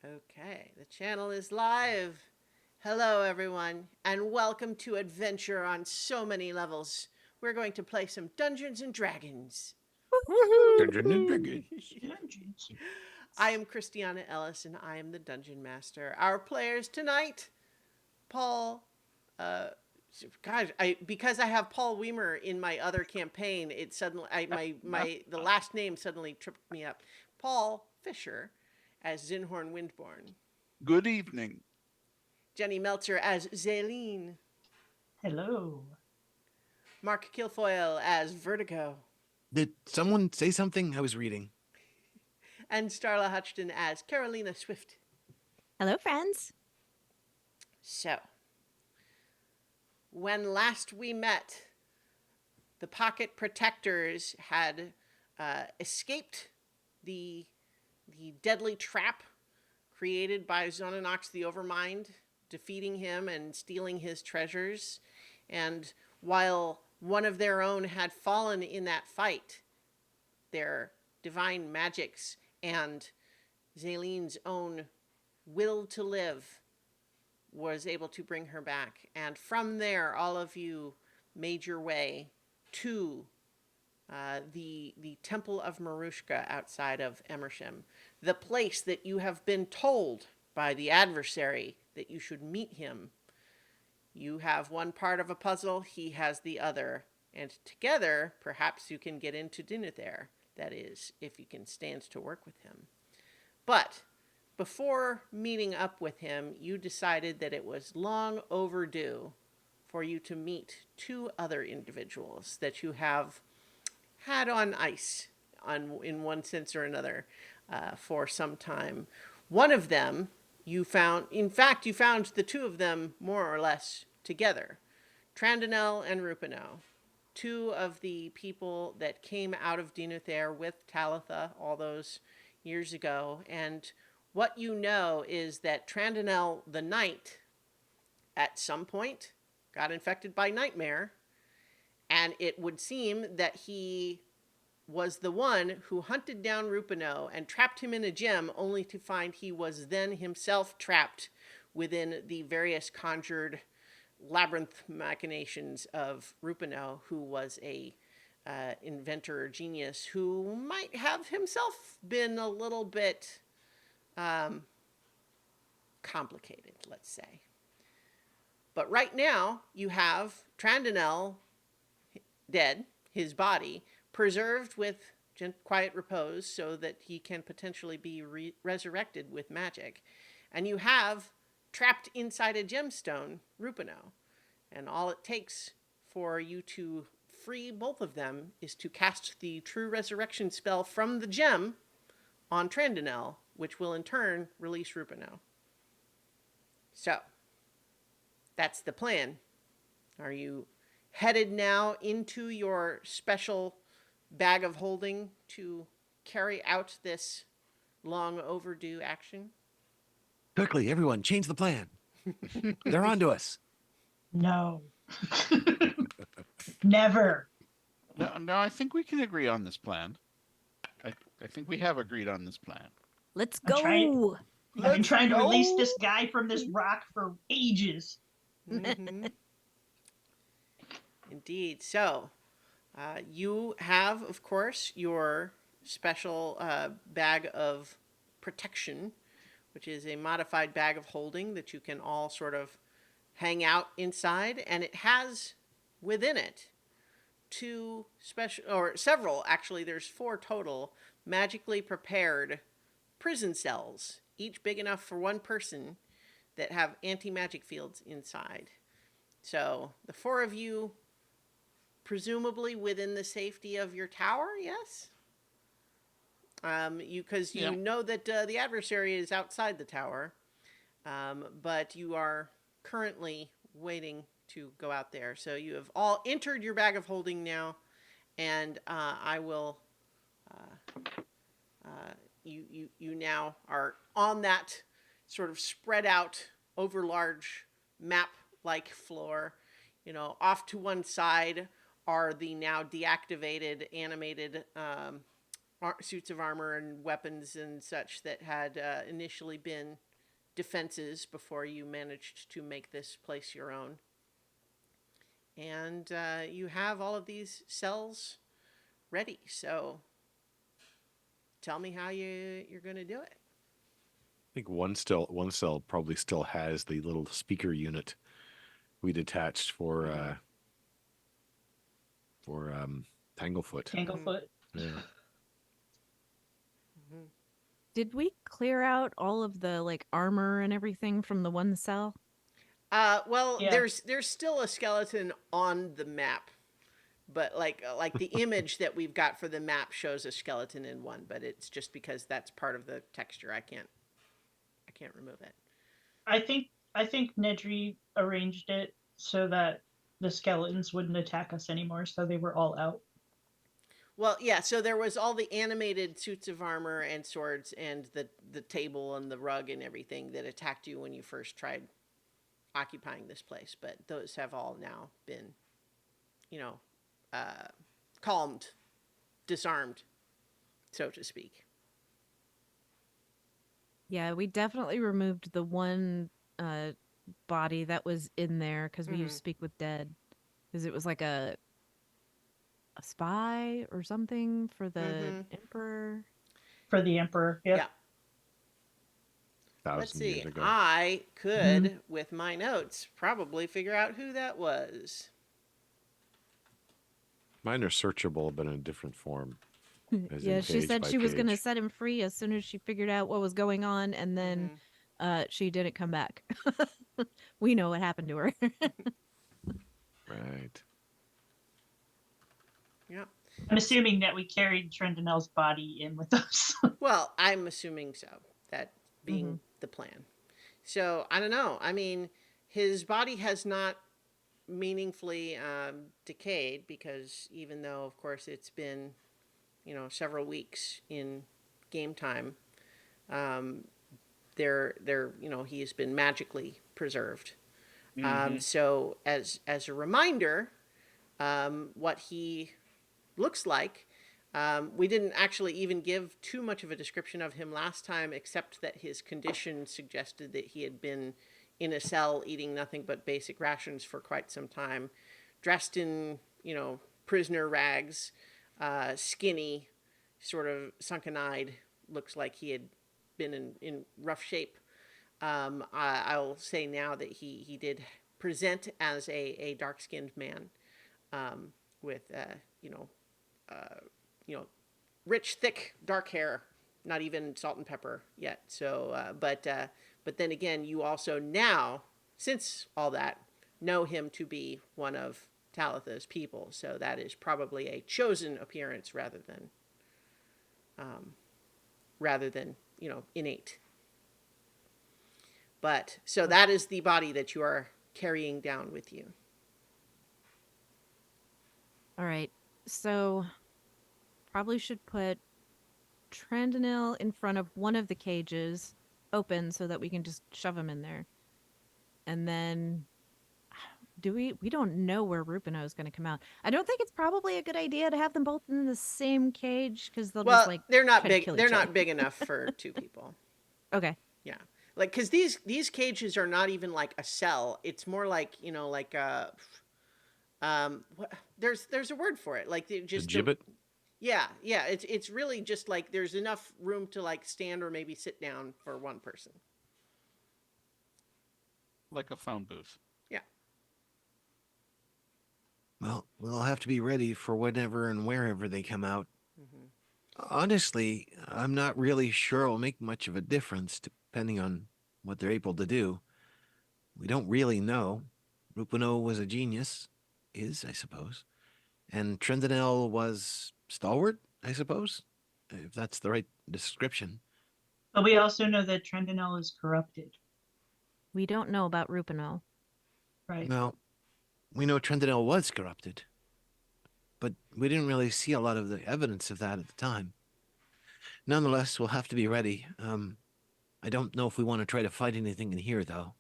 Okay, the channel is live. Hello, everyone, and welcome to Adventure on so many levels. We're going to play some Dungeons and Dragons. Dungeons and Dragons. Dungeons. I am Christiana Ellis, and I am the Dungeon Master. Our players tonight, Paul. Because I have Paul Weimer in my other campaign, it suddenly the last name suddenly tripped me up. Paul Fisher as Zinhorn Windborn. Good evening. Jenny Meltzer as Zaleen. Hello. Mark Kilfoyle as Vertigo. Did someone say something? I was reading. And Starla Hutchton as Carolina Swift. Hello, friends. So, when last we met, the Pocket Protectors had escaped the deadly trap created by Zonanox the Overmind, defeating him and stealing his treasures. And while one of their own had fallen in that fight, their divine magics and Zaleen's own will to live was able to bring her back. And from there, all of you made your way to the Temple of Marushka outside of Emersham, the place that you have been told by the adversary that you should meet him. You have one part of a puzzle, he has the other, and together, perhaps you can get into Dinethere. That is, if you can stand to work with him. But before meeting up with him, you decided that it was long overdue for you to meet two other individuals that you have had on ice in one sense or another for some time. One of them you found, in fact, you found the two of them more or less together. Trandinel and Rupeno, two of the people that came out of Dinethere with Talitha all those years ago. And what you know is that Trandinel the Knight at some point got infected by Nightmare, and it would seem that he was the one who hunted down Rupeno and trapped him in a gem, only to find he was then himself trapped within the various conjured labyrinth machinations of Rupeno, who was a inventor or genius who might have himself been a little bit complicated, let's say. But right now, you have Trandinel dead, his body, preserved with quiet repose so that he can potentially be resurrected with magic. And you have, trapped inside a gemstone, Rupeno. And all it takes for you to free both of them is to cast the true resurrection spell from the gem on Trandinel, which will in turn release Rupeno. So, that's the plan. Are you headed now into your special bag of holding to carry out this long overdue action? Quickly, everyone, change the plan. They're on to us. No. Never. No, I think we can agree on this plan. I think we have agreed on this plan. Let's I'm trying- go. I've been trying to release this guy from this rock for ages. Mm-hmm. Indeed. So, you have, of course, your special bag of protection, which is a modified bag of holding that you can all sort of hang out inside. And it has within it two special, or several, actually, there's 4 total, magically prepared prison cells, each big enough for one person, that have anti-magic fields inside. So the 4 of you, presumably within the safety of your tower, yes? Because you Yeah. know that the adversary is outside the tower, but you are currently waiting to go out there. So you have all entered your bag of holding now, and I will. You now are on that sort of spread out over large map-like floor. You know, off to one side are the now deactivated animated suits of armor and weapons and such that had initially been defenses before you managed to make this place your own. And you have all of these cells ready. So tell me how you're going to do it. I think one cell probably still has the little speaker unit we detached for Tanglefoot. Tanglefoot. Yeah. Mhm. Did we clear out all of the like armor and everything from the one cell? Well, Yeah. there's still a skeleton on the map, but like the image that we've got for the map shows a skeleton in one, but it's just because that's part of the texture. I can't remove it. I think Nedry arranged it so that the skeletons wouldn't attack us anymore, so they were all out. Well, yeah. So there was all the animated suits of armor and swords, and the table and the rug and everything that attacked you when you first tried occupying this place. But those have all now been, you know, uh, calmed, disarmed, so to speak. Yeah, we definitely removed the one body that was in there because we used Mhm. Speak with Dead because it was like a spy or something for the Mhm. emperor. For the Emperor. Yeah. Yep. Let's 1,000 years see. ago. I Mhm. could, with my notes, probably figure out who that was. Mine are searchable, but in a different form, as Yeah, in she page said by she was gonna page. set him free as soon as she figured out what was going on, and then Mhm. she didn't come back. We know what happened to her. Right. Yeah. I'm assuming that we carried Trandinel's body in with us. Well, I'm assuming so. That Hmm. being the plan. So I don't know. I mean, his body has not meaningfully decayed because even though, of course, it's been several weeks in game time, um, he has been magically preserved. Mm-hmm. So as a reminder, what he looks like. We didn't actually even give too much of a description of him last time, except that his condition suggested that he had been in a cell eating nothing but basic rations for quite some time, dressed in, prisoner rags, skinny, sort of sunken eyed, looks like he had been in rough shape. I'll say now that he did present as a dark skinned man with, uh, you know, rich, thick, dark hair, not even salt and pepper yet. So, but then again, you also now, since all that, know him to be one of Talitha's people. So that is probably a chosen appearance rather than innate. But so that is the body that you are carrying down with you. All right, so probably should put Trandinel in front of one of the cages, open so that we can just shove him in there, and then do we don't know where Rupeno is going to come out. I don't think it's probably a good idea to have them both in the same cage because they'll just Well, like they're not try to big. kill They're each other. not big enough for two people. Okay. Yeah, like because these cages are not even like a cell. It's more like like there's a word for it. Like The just the gibbet? yeah. It's really just like there's enough room to like stand or maybe sit down for one person. Like a phone booth. Yeah. Well, we'll have to be ready for whenever and wherever they come out. Hmm. Honestly, I'm not really sure it'll make much of a difference depending on what they're able to do. We don't really know. Rupeno was a genius, I suppose. And Trandinel was stalwart, I suppose, if that's the right description. But we also know that Trandinel is corrupted, We don't know about Rupeno. right? Well, we know Trandinel was corrupted, but we didn't really see a lot of the evidence of that at the time. Nonetheless, we'll have to be ready. I don't know if we want to try to fight anything in here, though.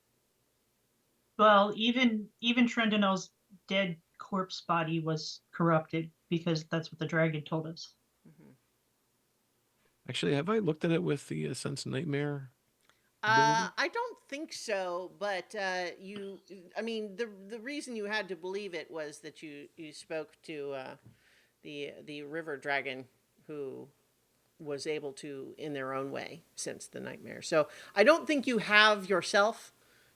Well, even Trandinel's dead corpse body was corrupted because that's what the dragon told us. Hmm. Actually, have I looked at it with the Sense Nightmare ability? I don't think so, but I mean, the reason you had to believe it was that you spoke to the river dragon who was able to, in their own way, sense the nightmare. So I don't think you have yourself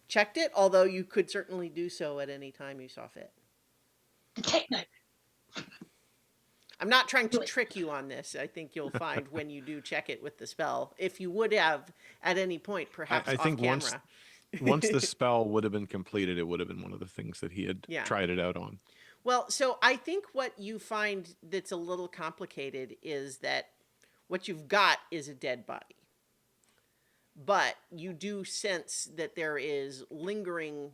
checked it, although you could certainly do so at any time you saw fit. Detect night. I'm not trying to Do it. trick you on this. I think you'll find when you do check it with the spell, if you would have at any point, perhaps I off think camera. once the spell would have been completed, it would have been one of the things that he had Yeah. tried it out on. Well, so I think what you find that's a little complicated is that what you've got is a dead body. But you do sense that there is lingering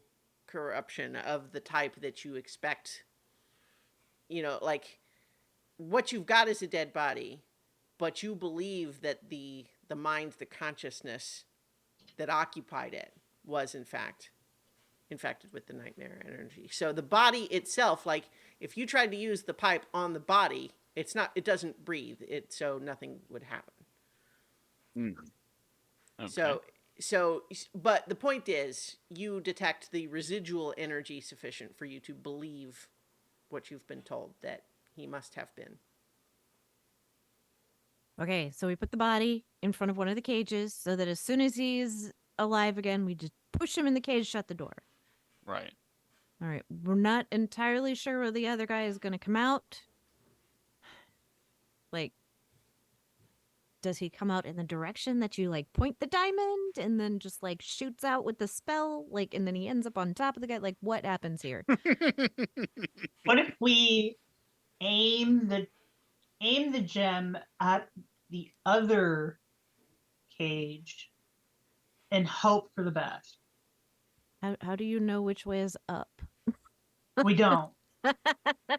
corruption of the type that you expect. Like what you've got is a dead body, but you believe that the mind, the consciousness that occupied it was in fact infected with the nightmare energy. So the body itself, like if you tried to use the pipe on the body, it doesn't breathe. So nothing would happen. Hmm. Okay. So but the point is you detect the residual energy sufficient for you to believe what you've been told that he must have been. Okay, so we put the body in front of one of the cages so that as soon as he's alive again, we just push him in the cage, shut the door. Right. All right, we're not entirely sure where the other guy is going to come out. Like, does he come out in the direction that you like point the diamond and then just like shoots out with the spell? Like, and then he ends up on top of the guy? Like, what happens here? What if we aim the gem at the other cage and hope for the best? How do you know which way is up? We don't, but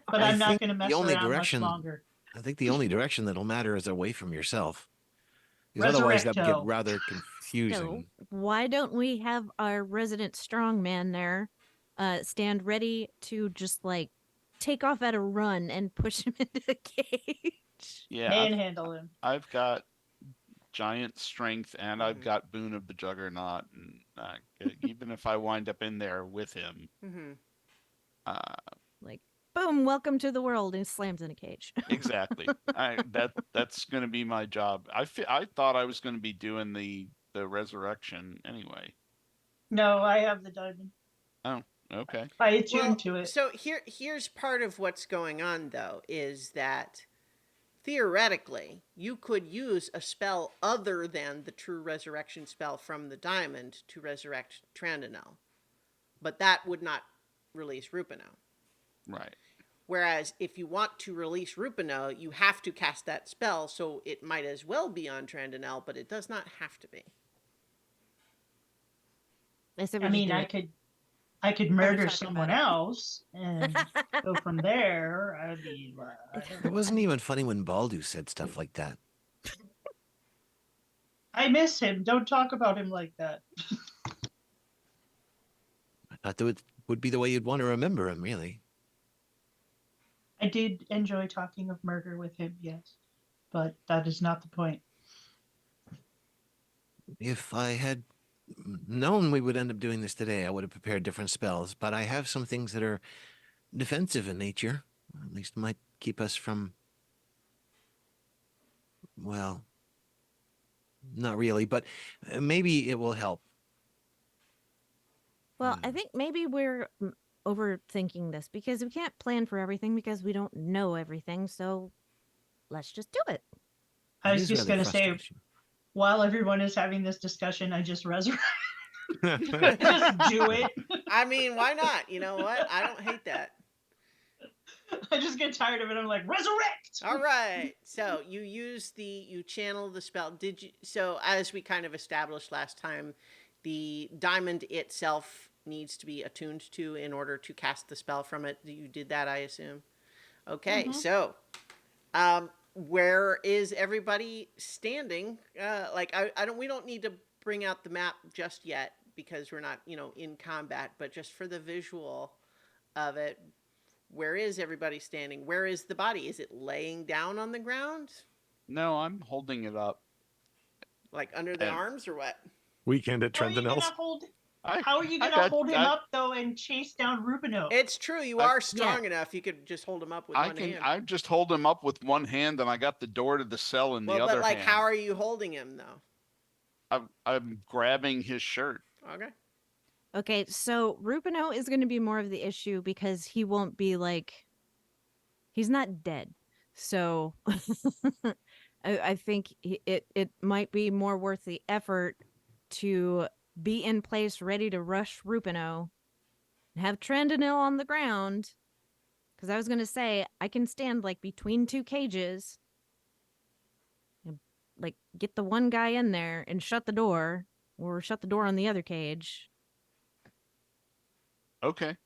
I I'm not think going to the mess only around much direction longer. I think the only direction that'll matter is away from yourself. Because otherwise that would get Resurrecto. rather So, confusing. why don't we have our resident strongman there stand ready to just like take off at a run and push him into the cage? Yeah, Manhandle him. I've got giant strength and I've Mhm. got Boon of the Juggernaut, and even if I wind up in there with him, Mm-hmm. uh, Like, boom, welcome to the world, and slams in a cage. exactly. That's going to be my job. I thought I was going to be doing the resurrection anyway. No, I have the diamond. Oh, okay. I attuned Well, to it. so here's part of what's going on though, is that theoretically you could use a spell other than the true resurrection spell from the diamond to resurrect Trandinel, but that would not release Rupeno. Right. Whereas if you want to release Rupeno, you have to cast that spell, so it might as well be on Trandinel, but it does not have to be. I said we I just mean, do I it. could I'm murder talking about someone it. else and go from there. I mean, I don't It know. wasn't even funny when Baldu said stuff like that. I miss him. Don't talk about him like that. I thought that would be the way you'd want to remember him, really. I did enjoy talking of murder with him, yes, but that is not the point. If I had known we would end up doing this today, I would have prepared different spells, but I have some things that are defensive in nature. At least might keep us from, well, not really, but maybe it will help. Well, I think maybe we're overthinking this because we can't plan for everything because we don't know everything. So let's just do it. I It was is just rather going to say, frustration. while everyone is having this discussion, I just resurrect. Just do it. I mean, why not? You know what? I don't hate that. I just get tired of it. I'm like, resurrect. All right. So you channel the spell. So as we kind of established last time, the diamond itself needs to be attuned to in order to cast the spell from it. You did that, I assume. Okay. Mhm. So, where is everybody standing? We don't need to bring out the map just yet because we're not, in combat, but just for the visual of it, where is everybody standing? Where is the body? Is it laying down on the ground? No, I'm holding it up Like under the And arms or what? Weekend at How are you gonna Trandinel's. hold? I How are you I gonna got hold him up though and chase down Rupeno? It's true. You I- are strong enough. You could just hold him up with one hand. I just hold him up with one hand, and I got the door to the cell in the Well, but other like, how hand. are you holding him though? I'm grabbing his shirt. Okay. Okay, so Rupeno is going to be more of the issue because he won't be like he's not dead. So I think it might be more worth the effort to be in place ready to rush Rupeno and have Trandinel on the ground. Because I was going to say, I can stand like between two cages, and, like get the one guy in there and shut the door, or shut the door on the other cage. Okay.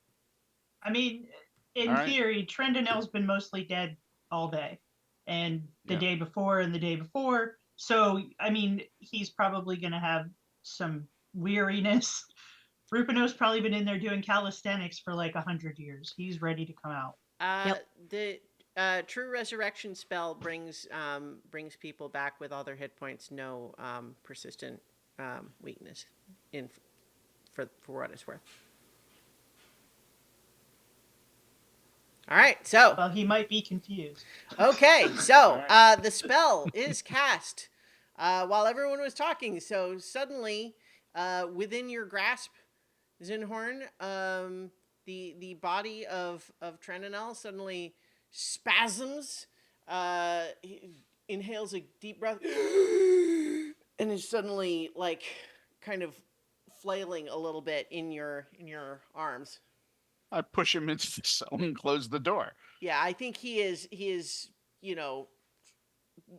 I mean, in All right. theory, Trandinel's been mostly dead all day, and the Yeah. day before, and the day before. So, I mean, he's probably gonna have some weariness. Rupino's probably been in there doing calisthenics for like 100 years. He's ready to come out. Yep. The true resurrection spell brings people back with all their hit points, no persistent weakness. In for what it's worth. All right, so Well, he might be confused. okay, All so right. the spell is cast while everyone was talking. So suddenly, within your grasp, Zinhorn, the body of Trandinel suddenly spasms. He inhales a deep breath, and is suddenly like kind of flailing a little bit in your arms. I push him into the cell and close the door. Yeah, I think he is you know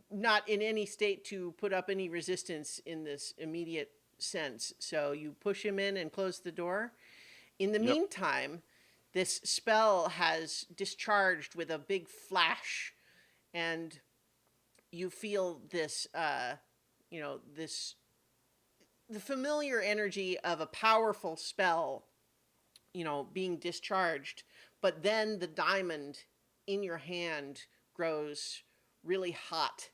not in any state to put up any resistance in this immediate sense. So you push him in and close the door. In the Yep. meantime, this spell has discharged with a big flash, and you feel this, this the familiar energy of a powerful spell, being discharged. But then the diamond in your hand grows really hot,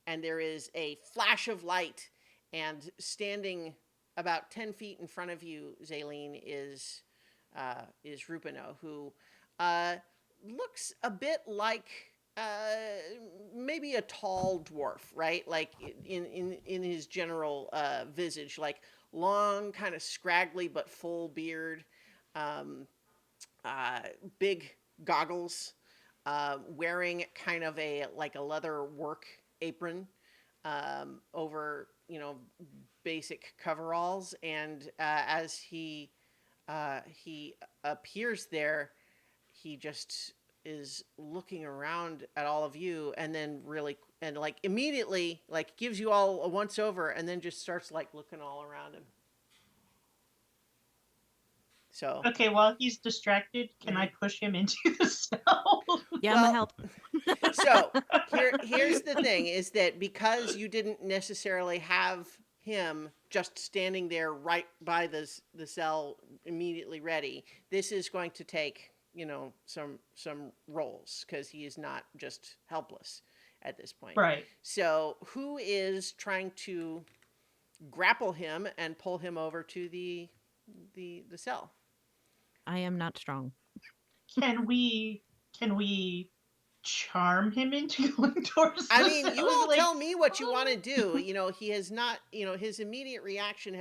and there is a flash of light, and standing about 10 feet in front of you, Zaleen, is Rupeno, who looks a bit like maybe a tall dwarf, right? Like in his general visage, like long, kind of scraggly but full beard, um, big goggles, wearing kind of a leather work apron over basic coveralls, and as he appears there, he just is looking around at all of you, and then really and like immediately like gives you all a once over, and then just starts like looking all around him. So Okay, while he's distracted, can I push him into the cell? Yeah, I'm Well, gonna help. so here's the thing is that because you didn't necessarily have him just standing there right by the cell immediately ready, this is going to take some rolls, because he is not just helpless at this point. Right. So who is trying to grapple him and pull him over to the cell? I am not strong. Can we charm him into going towards I the mean, you cell? all Like, tell me what you want to do. He has not, his immediate reaction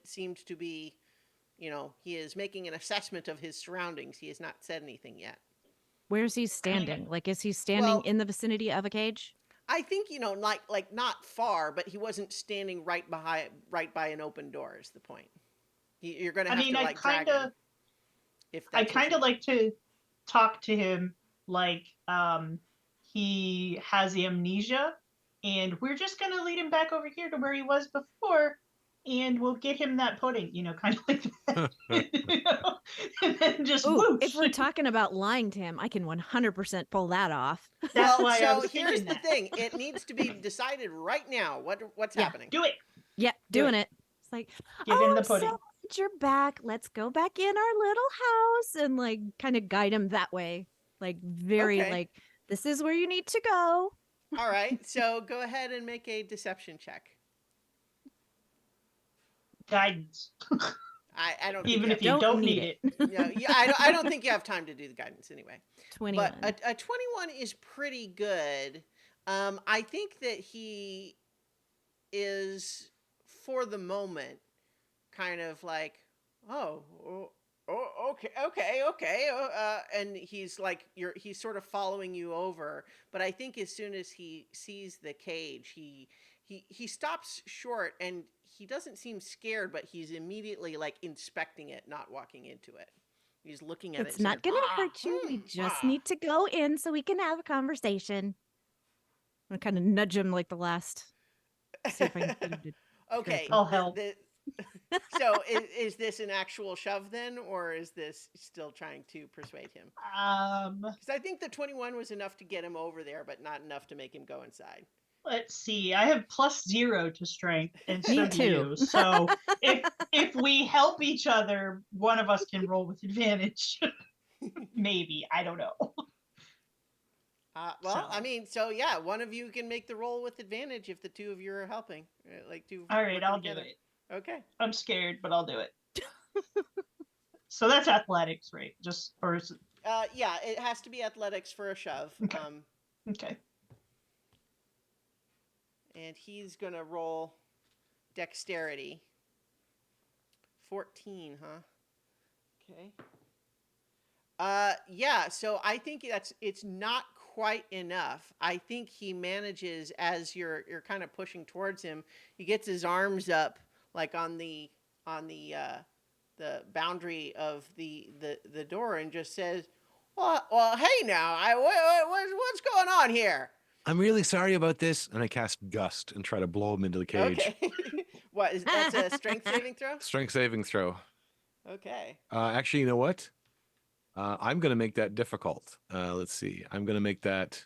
seemed to be, he is making an assessment of his surroundings. He has not said anything yet. Where's he standing? Like, is he standing Well, in the vicinity of a cage? I think, like not far, but he wasn't standing right by an open door is the point. You're going to I have mean, to I like drag him. kind If I that's kind of like to talk to him like he has amnesia, and we're just gonna lead him back over here to where he was before, and we'll get him that pudding, kind of like that, and then just Ooh, whoosh. if we're talking about lying to him, I can 100% pull that off. That's Well, why I so was here's thinking the that. thing. It needs to be decided right now. What's Yeah, happening? do it. Yep, Do doing it. it. It's like, Give oh, him the I'm so pudding. glad you're back. Let's go back in our little house and like kind of guide him that way. Like very Okay. like, this is where you need to go. All right. So go ahead and make a deception check. Guidance, I don't think even you if have you time. don't need it. No, yeah, I don't think you have time to do the guidance anyway. 21. But a 21 is pretty good. I think that he is, for the moment, kind of like, oh, okay, and he's like, he's sort of following you over. But I think as soon as he sees the cage, he stops short, and he doesn't seem scared, but he's immediately like inspecting it, not walking into it. He's looking at it. It's Saying, not going to hurt you. We just need to go in so we can have a conversation. I kind of nudge him like the last. See if I can get him to. Okay. I'll help. So is this an actual shove then, or is this still trying to persuade him? Because I think the 21 was enough to get him over there, but not enough to make him go inside. Let's see. I have +0 to strength, and Me so do too. you. So if we help each other, one of us can roll with advantage. Maybe, I don't know. Well, So. I mean, so yeah, one of you can make the roll with advantage if the two of you are helping. Like two. All right, working I'll together. do it. Okay. I'm scared, but I'll do it. So that's athletics, right? Just or is it, Yeah, it has to be athletics for a shove. Okay. Okay. And he's gonna roll dexterity. 14, huh? Okay. Yeah, so I think it's not quite enough. I think he manages, as you're kind of pushing towards him, he gets his arms up like on the boundary of the door, and just says, well, hey now, what's going on here? I'm really sorry about this. And I cast Gust and try to blow him into the cage. Okay. That's a strength saving throw? Strength saving throw. Okay. Actually, you know what? I'm going to make that difficult. Let's see. I'm going to make that.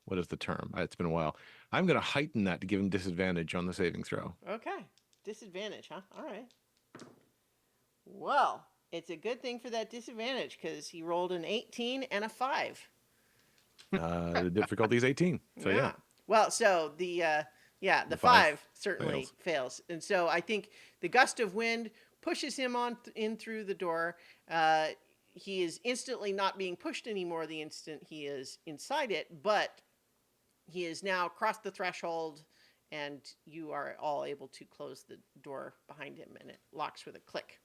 What is the term? It's been a while. I'm going to heighten that to give him disadvantage on the saving throw. Okay. Disadvantage, huh? All right. Well, it's a good thing for that disadvantage, because he rolled an 18 and a 5. The difficulty is 18. So yeah. Well, so the 5 certainly fails. And so I think the gust of wind pushes him on in through the door. He is instantly not being pushed anymore the instant he is inside it, but he is now crossed the threshold, and you are all able to close the door behind him, and it locks with a click.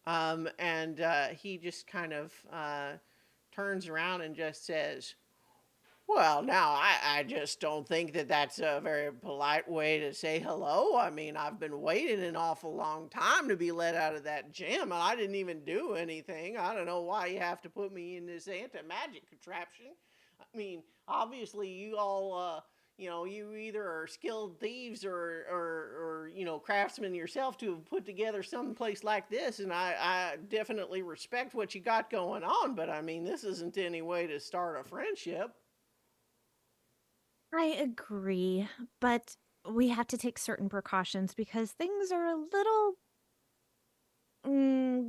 And he just kind of turns around and just says, well, now, I just don't think that that's a very polite way to say hello. I mean, I've been waiting an awful long time to be let out of that gym, and I didn't even do anything. I don't know why you have to put me in this anti-magic contraption. I mean, obviously, you all, you either are skilled thieves or craftsmen yourself to have put together some place like this, and I definitely respect what you got going on, but I mean, this isn't any way to start a friendship. I agree, but we have to take certain precautions because things are a little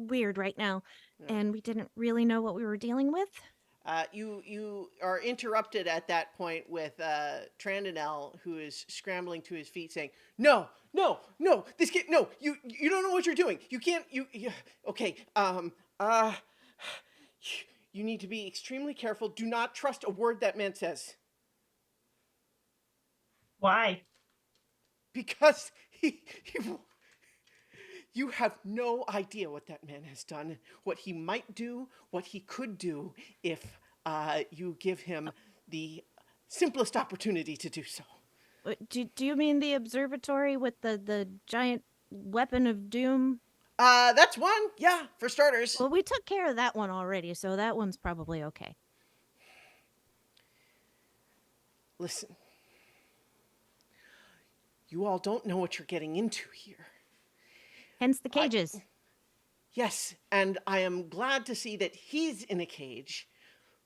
weird right now, Yeah. and we didn't really know what we were dealing with. You are interrupted at that point with Trandinel, who is scrambling to his feet, saying, "No, this kid, no, you don't know what you're doing. You can't. Okay. You need to be extremely careful. Do not trust a word that man says, Why? because you have no idea what that man has done, what he might do, what he could do if you give him the simplest opportunity to do so." Do you mean the observatory with the giant weapon of doom? That's one. Yeah, for starters. Well, we took care of that one already, so that one's probably okay. Listen. You all don't know what you're getting into here. Hence the cages. Yes, and I am glad to see that he's in a cage.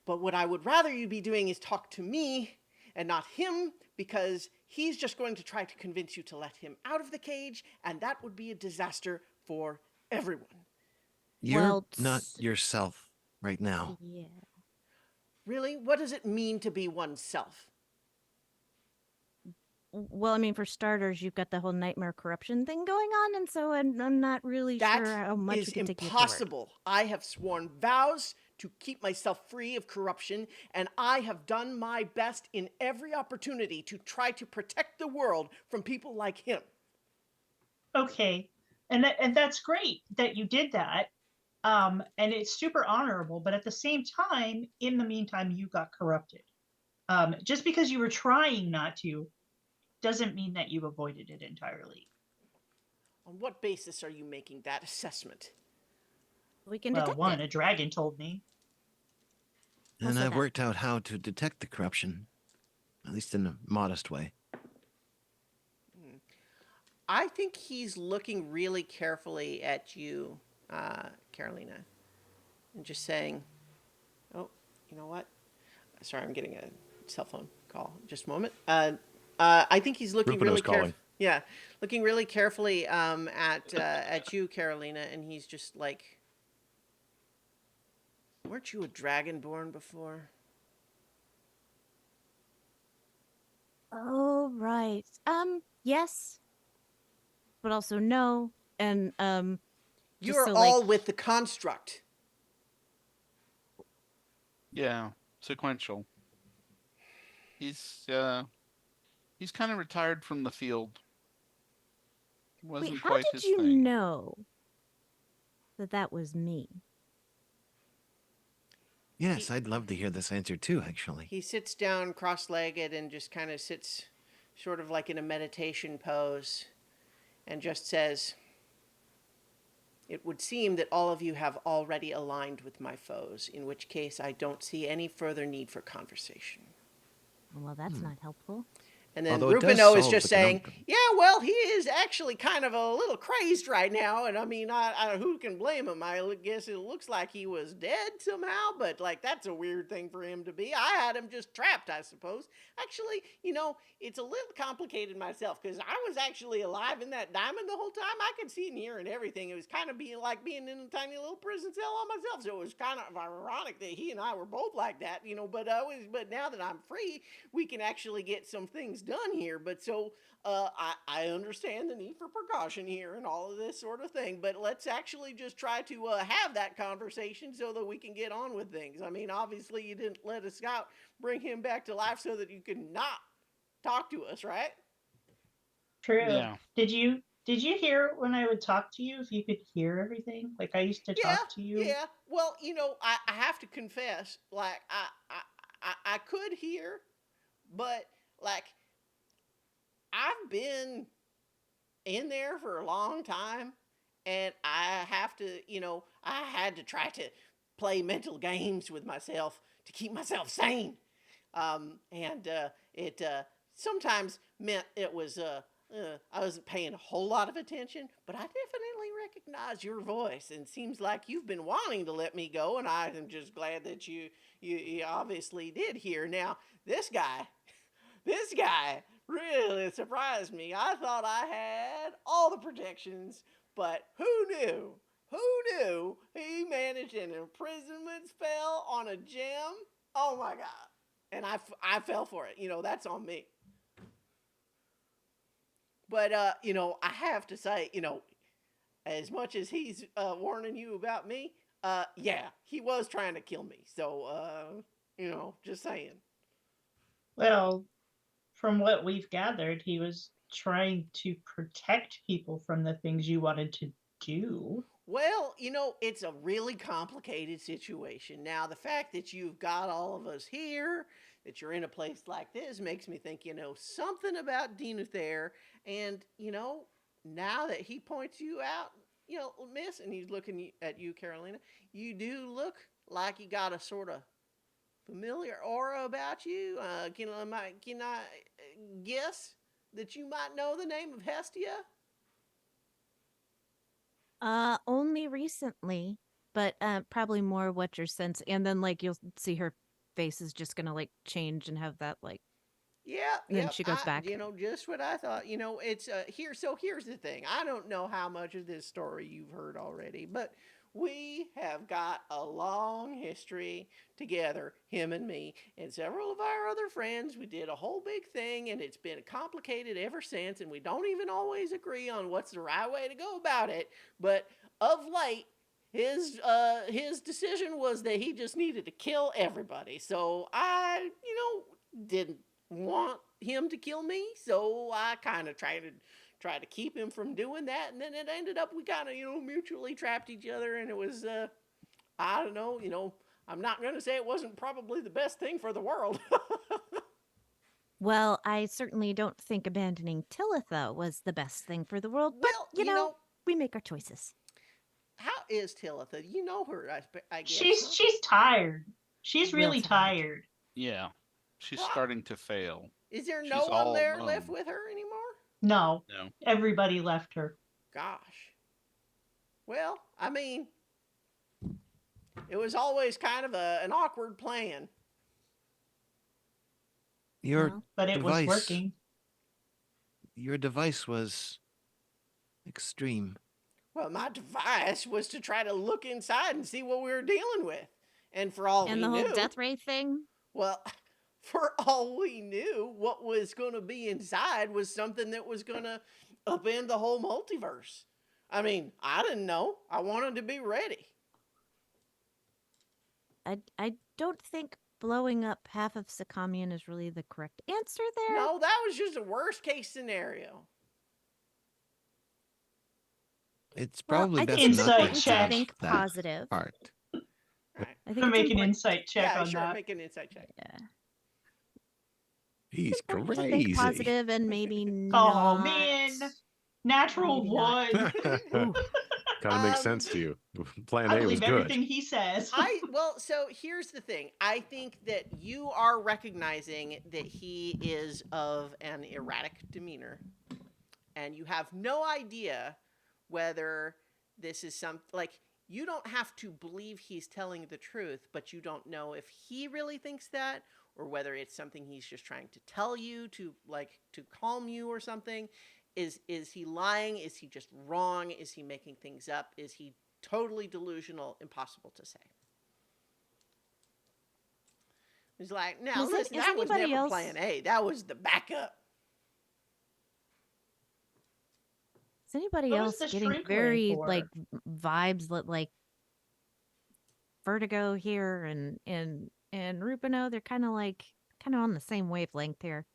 But what I would rather you be doing is talk to me and not him, because he's just going to try to convince you to let him out of the cage, and that would be a disaster for everyone. You're not yourself right now. Yeah. Really? What does it mean to be oneself? Well, I mean, for starters, you've got the whole nightmare corruption thing going on, and so I'm not really That sure how much is we can take you at your word. impossible. I have sworn vows to keep myself free of corruption, and I have done my best in every opportunity to try to protect the world from people like him. Okay, and that's great that you did that. And it's super honorable, but at the same time, in the meantime, you got corrupted. Just because you were trying not to doesn't mean that you've avoided it entirely. On what basis are you making that assessment? We can Well, detect one, it. a dragon told me. And Also I've that. worked out how to detect the corruption, at least in a modest way. I think he's looking really carefully at you, Carolina, and just saying, "Oh, you know what? Sorry, I'm getting a cell phone call. Just a moment." I think he's looking Rupeno's really calling. Yeah, looking really carefully at you, Carolina, and he's just like, "Weren't you a dragonborn before?" Oh, right. Yes, but also no. And just You're so like all with the construct. Yeah, sequential. He's kind of retired from the field. wait, Wasn't how quite did his you thing. know that that was me? Yes, I'd love to hear this answer too, actually. He sits down cross-legged and just kind of sits sort of like in a meditation pose and just says, "It would seem that all of you have already aligned with my foes, in which case I don't see any further need for conversation." Well, that's not helpful. And then Although it does Rupeno is solve just the saying, conundrum. "Yeah, well, he is actually kind of a little crazed right now, and I mean, who can blame him? I guess it looks like he was dead somehow, but like that's a weird thing for him to be. I had him just trapped, I suppose. Actually, it's a little complicated myself because I was actually alive in that diamond the whole time. I could see and hear and everything. It was kind of being like being in a tiny little prison cell on myself. So it was kind of ironic that he and I were both like that, but now that I'm free, we can actually get some things done here. But so I understand the need for precaution here and all of this sort of thing. But let's actually just try to have that conversation so that we can get on with things. I mean, obviously, you didn't let a scout bring him back to life so that you could not talk to us, right?" True. Yeah. Did you hear when I would talk to you if you could hear everything? Like I used to Yeah, talk to you. yeah. Well, I have to confess, like I could hear, but like I've been in there for a long time, and I had to try to play mental games with myself to keep myself sane. And it sometimes meant it was I wasn't paying a whole lot of attention, but I definitely recognize your voice, and seems like you've been wanting to let me go, and I am just glad that you obviously did here. Now this guy really surprised me. I thought I had all the protections, but who knew? Who knew he managed an imprisonment spell on a gem? Oh my god. And I fell for it. That's on me. But I have to say, as much as he's warning you about me, yeah, he was trying to kill me. So, just saying. Well, from what we've gathered, he was trying to protect people from the things you wanted to do. Well, it's a really complicated situation. Now, the fact that you've got all of us here, that you're in a place like this, makes me think you know something about Denuther. And, now that he points you out, miss, and he's looking at you, Carolina, you do look like you got a sort of familiar aura about you. Can I guess that you might know the name of Hestia? Only recently, but probably more what your sense. And then like you'll see her face is just gonna like change and have that like. Yeah, And then yep. she goes back. Just what I thought. It's here. So here's the thing. I don't know how much of this story you've heard already, but We have got a long history together, him and me, and several of our other friends. We did a whole big thing, and it's been complicated ever since, and we don't even always agree on what's the right way to go about it. But of late, his decision was that he just needed to kill everybody. So I, didn't want him to kill me, so I kind of tried to keep him from doing that, and then it ended up we kind of mutually trapped each other, and it was I don't know, I'm not going to say it wasn't probably the best thing for the world. Well, I certainly don't think abandoning Tillitha was the best thing for the world, but Well, we make our choices. how is Tillitha? You know her, I guess. She's Huh? she's tired. She's Real really tired. tired. Yeah, she's What? starting to fail. Is there no She's one all there left alone. with her anymore? No, No. everybody left her. Gosh. Well, I mean, it was always kind of an awkward plan. Your Well, But it was device, working. your device was extreme. Well, my device was to try to look inside and see what we were dealing with. And for all and we the whole knew, death ray thing? well, for all we knew, what was going to be inside was something that was going to upend the whole multiverse. I mean, I didn't know. I wanted to be ready. I don't think blowing up half of Sakamian is really the correct answer there. No, that was just a worst case scenario. It's Well, probably I think best it's not Insight to important to check. have think that positive. part. Right. I think I'm it's making an important. insight check Yeah, on sure. that. Make an insight check. Yeah. He's Important to think crazy. positive and maybe Oh not. man, natural Maybe not. one. Kind of makes Um, sense to you. Plan I A was believe good. everything he says. So here's the thing. I think that you are recognizing that he is of an erratic demeanor, and you have no idea whether this is you don't have to believe he's telling the truth, but you don't know if he really thinks that or whether it's something he's just trying to tell you to calm you or something. Is he lying? Is he just wrong? Is he making things up? Is he totally delusional? Impossible to say. He's like, now listen, Is that was anybody never else plan A. That was the backup. Is anybody What else was the getting shrink ray very for? like vibes like Vertigo here and Rupeno? They're kind of on the same wavelength here.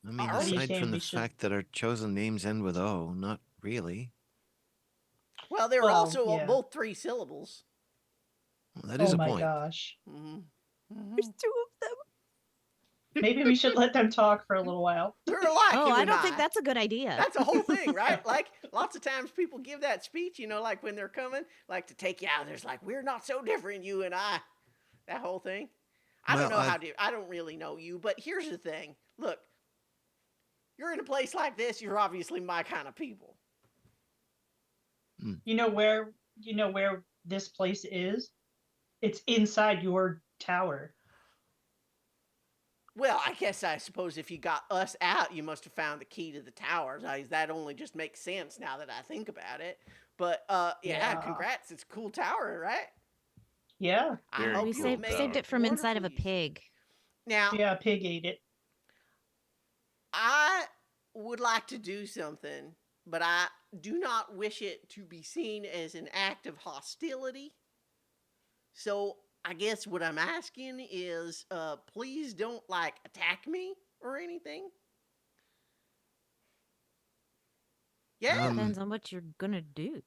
I mean, Are we? aside from the we should- fact that our chosen names end with O, not really. Well, they were Well, also yeah. both 3 syllables. Well, that is Oh a my point. gosh. Mm-hmm. Mm-hmm. There's 2 of them. Maybe we should let them talk for a little while. They're like Oh, you I and don't think that's a good idea. That's a whole thing, right? Like lots of times people give that speech, like when they're coming, like to take you out. There's like, we're not so different, you and I. That whole thing. I don't Well, know I don't really know you, but here's the thing. Look, you're in a place like this. You're obviously my kind of people. You know where this place is? It's inside your tower. Well, I suppose if you got us out, you must have found the key to the towers. That only just makes sense now that I think about it. But yeah, congrats. It's a cool tower, right? Yeah. I Very hope We you cool saved make it from inside of a wonderful use. pig. Now, Yeah, pig ate it. I would like to do something, but I do not wish it to be seen as an act of hostility. So I guess what I'm asking is, please don't attack me or anything. Yeah. Depends on what you're gonna do.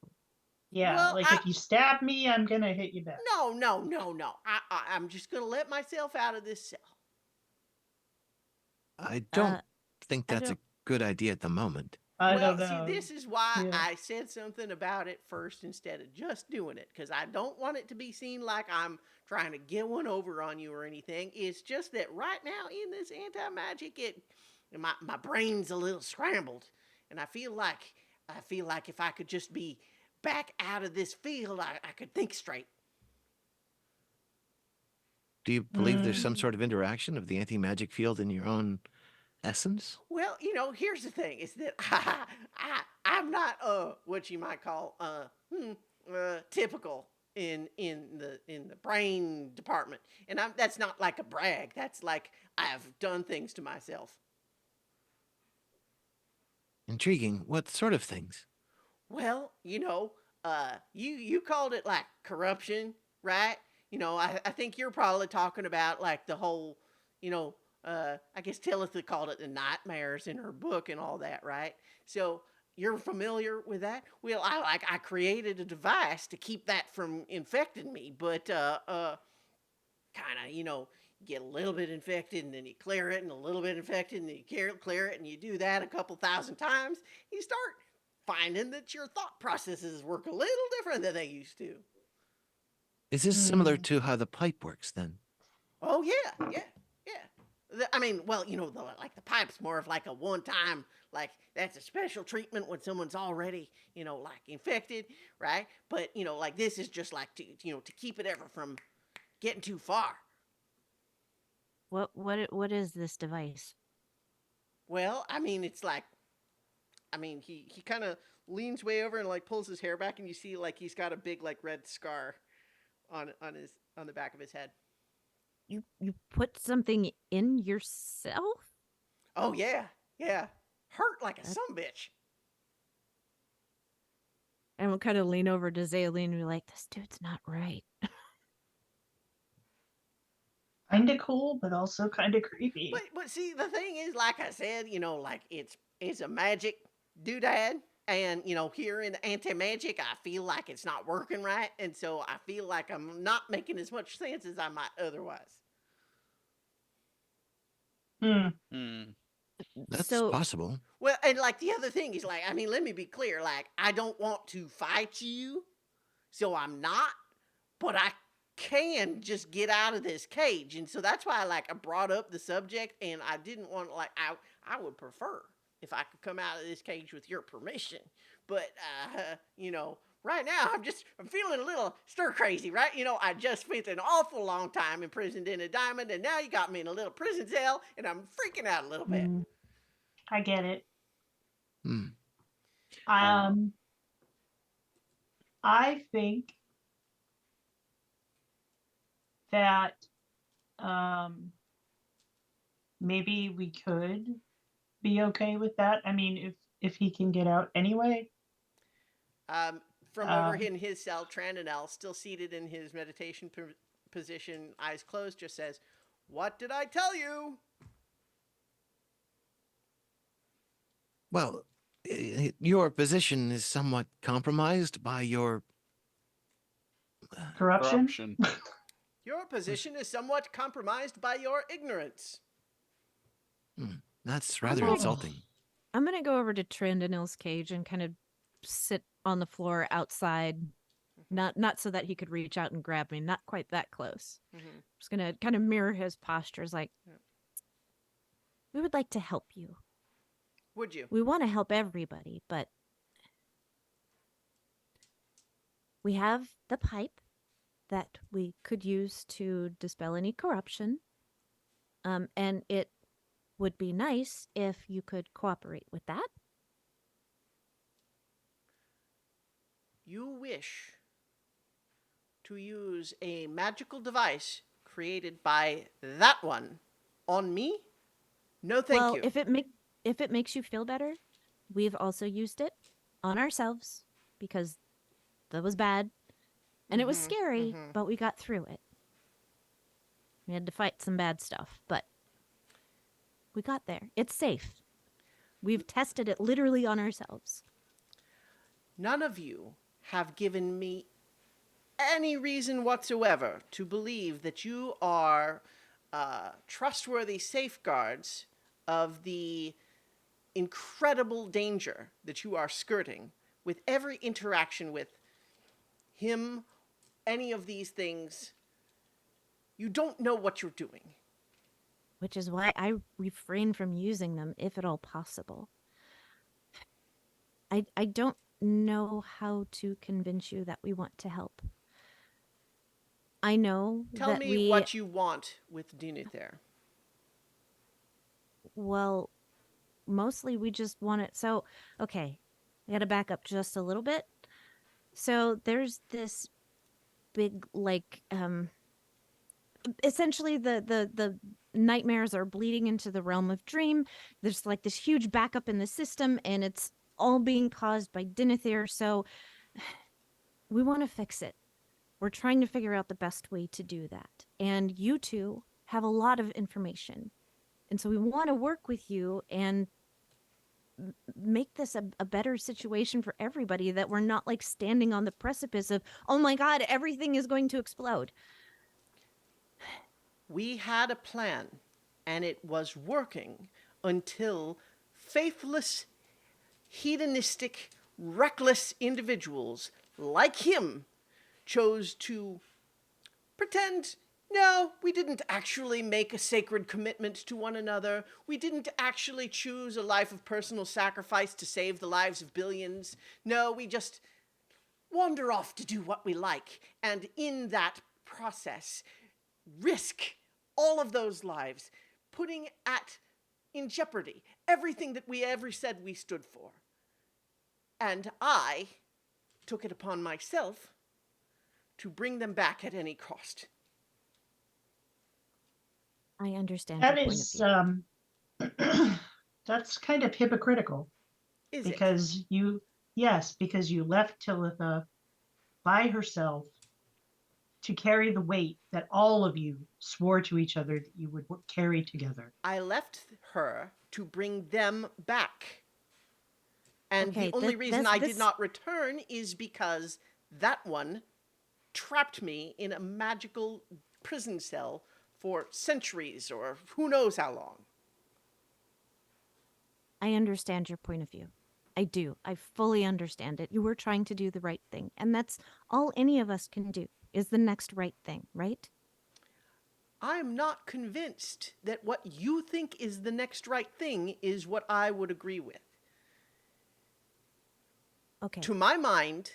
Yeah, Well, like if you stab me, I'm gonna hit you back. No. I'm just gonna let myself out of this cell. I don't think I that's a don't- good idea at the moment. I Well, don't know. see, this is why Yeah. I said something about it first instead of just doing it, because I don't want it to be seen like I'm trying to get one over on you or anything. It's just that right now in this anti-magic, my brain's a little scrambled, and I feel like if I could just be back out of this field, I could think straight. Do you believe there's some sort of interaction of the anti-magic field in your own essence? Well, here's the thing: is that I'm not what you might call typical in the brain department, and that's not like a brag. That's like I've done things to myself. Intriguing. What sort of things? Well, you called it like corruption, right? I think you're probably talking about like the whole, you know, I guess Talitha called it the nightmares in her book and all that, right? So you're familiar with that? Well, I created a device to keep that from infecting me, but kind of, get a little bit infected and then you clear it and a little bit infected and then you clear it and you do that a couple thousand times, you start finding that your thought processes work a little different than they used to. Is this similar Hmm. to how the pipe works then? Oh yeah, yeah, yeah. I mean, well, like the pipe's more of like a one-time, like that's a special treatment when someone's already, like infected, right? But like this is just like to keep it ever from getting too far. What is this device? Well, I mean, it's like, I mean, he kind of leans way over and like pulls his hair back, and you see like he's got a big like red scar on the back of his head. You put something in yourself? Oh yeah, yeah, hurt like a That- some bitch. And we'll kind of lean over to Zaylene and be like, this dude's not right. Kind of cool, but also kind of creepy. But see, the thing is, like I said, like it's a magic doodad, and here in anti magic, I feel like it's not working right, and so I feel like I'm not making as much sense as I might otherwise. Hmm. Hmm. That's So possible. Well, and like the other thing is like, I mean, let me be clear, like I don't want to fight you, so I'm not, but I can just get out of this cage, and so that's why I brought up the subject, and I didn't want like I would prefer if I could come out of this cage with your permission, but right now I'm feeling a little stir crazy, right? I just spent an awful long time imprisoned in a diamond, and now you got me in a little prison cell, and I'm freaking out a little bit. Hmm. I get it. Hmm. Um, I think that um, maybe we could be okay with that. I mean, if he can get out anyway. Um, from over Um, in his cell, Trandinel, still seated in his meditation position, eyes closed, just says, "What did I tell you?" Well, your position is somewhat compromised by your. corruption. Corruption. Your position is somewhat compromised by your ignorance. That's I'm rather gonna insulting. I'm gonna go over to Trandinel's cage and kind of sit on the floor outside. Not so that he could reach out and grab me, not quite that close. Mm-hmm. Just gonna kind of mirror his postures like Yep. we would like to help you. Would you? We want to help everybody, but we have the pipe that we could use to dispel any corruption. And it would be nice if you could cooperate with that. You wish to use a magical device created by that one on me? No, thank Well, you. if it makes you feel better, we've also used it on ourselves because that was bad and it was Mhm, scary, mhm. but we got through it. We had to fight some bad stuff, but we got there. It's safe. We've tested it literally on ourselves. None of you have given me any reason whatsoever to believe that you are trustworthy safeguards of the incredible danger that you are skirting with every interaction with him, any of these things. You don't know what you're doing. Which is why I refrain from using them if at all possible. I don't know how to convince you that we want to help. I know Tell that me what you want with Dinither. well, mostly we just want it. So, okay, I got to back up just a little bit. So there's this big, like, essentially the nightmares are bleeding into the realm of dream. There's like this huge backup in the system, and it's all being caused by Dinethir. So we want to fix it. We're trying to figure out the best way to do that. And you two have a lot of information. And so we want to work with you and make this a better situation for everybody, that we're not like standing on the precipice of, oh my God, everything is going to explode. We had a plan, and it was working until faithless, hedonistic, reckless individuals like him chose to pretend, no, we didn't actually make a sacred commitment to one another. We didn't actually choose a life of personal sacrifice to save the lives of billions. No, we just wander off to do what we like. And in that process, risk all of those lives, putting in jeopardy everything that we ever said we stood for. And I took it upon myself to bring them back at any cost. I understand That your point of is, view. that's kind of hypocritical Is it? because because you left Talitha by herself to carry the weight that all of you swore to each other that you would carry together. I left her to bring them back. And Okay, the only reason I did this- not return is because that one trapped me in a magical prison cell for centuries or who knows how long. I understand your point of view. I do. I fully understand it. You were trying to do the right thing. And that's all any of us can do, is the next right thing, right? I'm not convinced that what you think is the next right thing is what I would agree with. Okay. To my mind,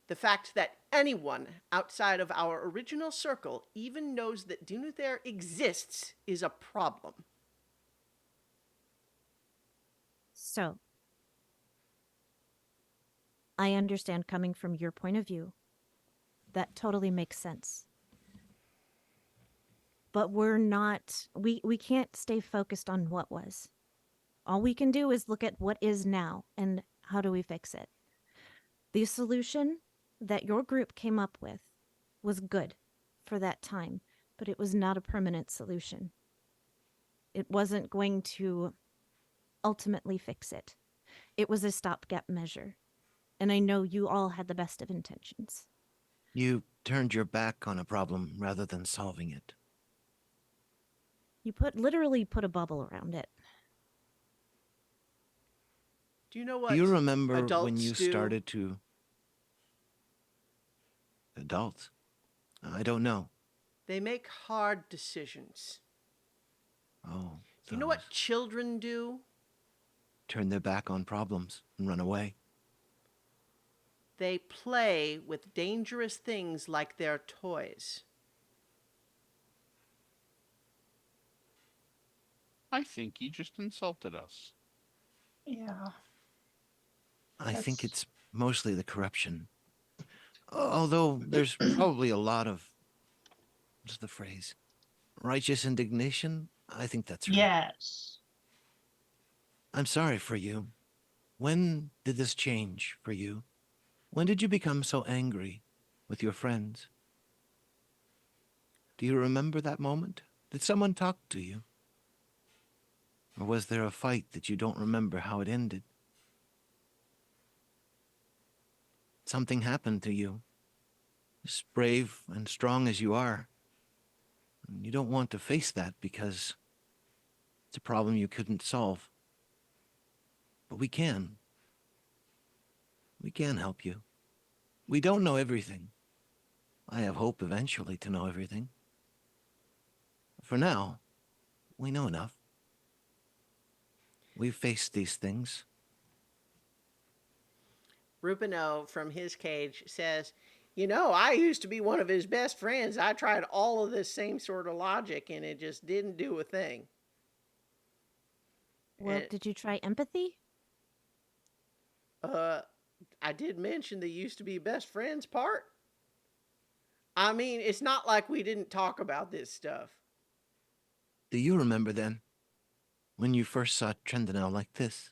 the fact that anyone outside of our original circle even knows that Dinethir exists is a problem. So, I understand coming from your point of view. That totally makes sense. But we're not, we can't stay focused on what was. All we can do is look at what is now and how do we fix it. The solution that your group came up with was good for that time, but it was not a permanent solution. It wasn't going to ultimately fix it. It was a stopgap measure. And I know you all had the best of intentions. You turned your back on a problem rather than solving it. You literally put a bubble around it. Do you know what Do you remember adults when you do? started to... Adults? I don't know. They make hard decisions. Oh, Do you know what children do? turn their back on problems and run away. They play with dangerous things like their toys. I think you just insulted us. Yeah. I think That's- it's mostly the corruption. Although there's probably a lot of... What's the phrase? Righteous indignation? I think that's right. Yes. I'm sorry for you. When did this change for you? When did you become so angry with your friends? Do you remember that moment? Did someone talk to you? Or was there a fight that you don't remember how it ended? Something happened to you. As brave and strong as you are, you don't want to face that because it's a problem you couldn't solve. But we can. We can help you. We don't know everything. I have hope eventually to know everything. For now, we know enough. We've faced these things. Rupeno from his cage says, you know, I used to be one of his best friends. I tried all of this same sort of logic and it just didn't do a thing. Well, It- did you try empathy? Uh, I did mention they used to be best friends part. I mean, it's not like we didn't talk about this stuff. Do you remember then, when you first saw Trandinel like this?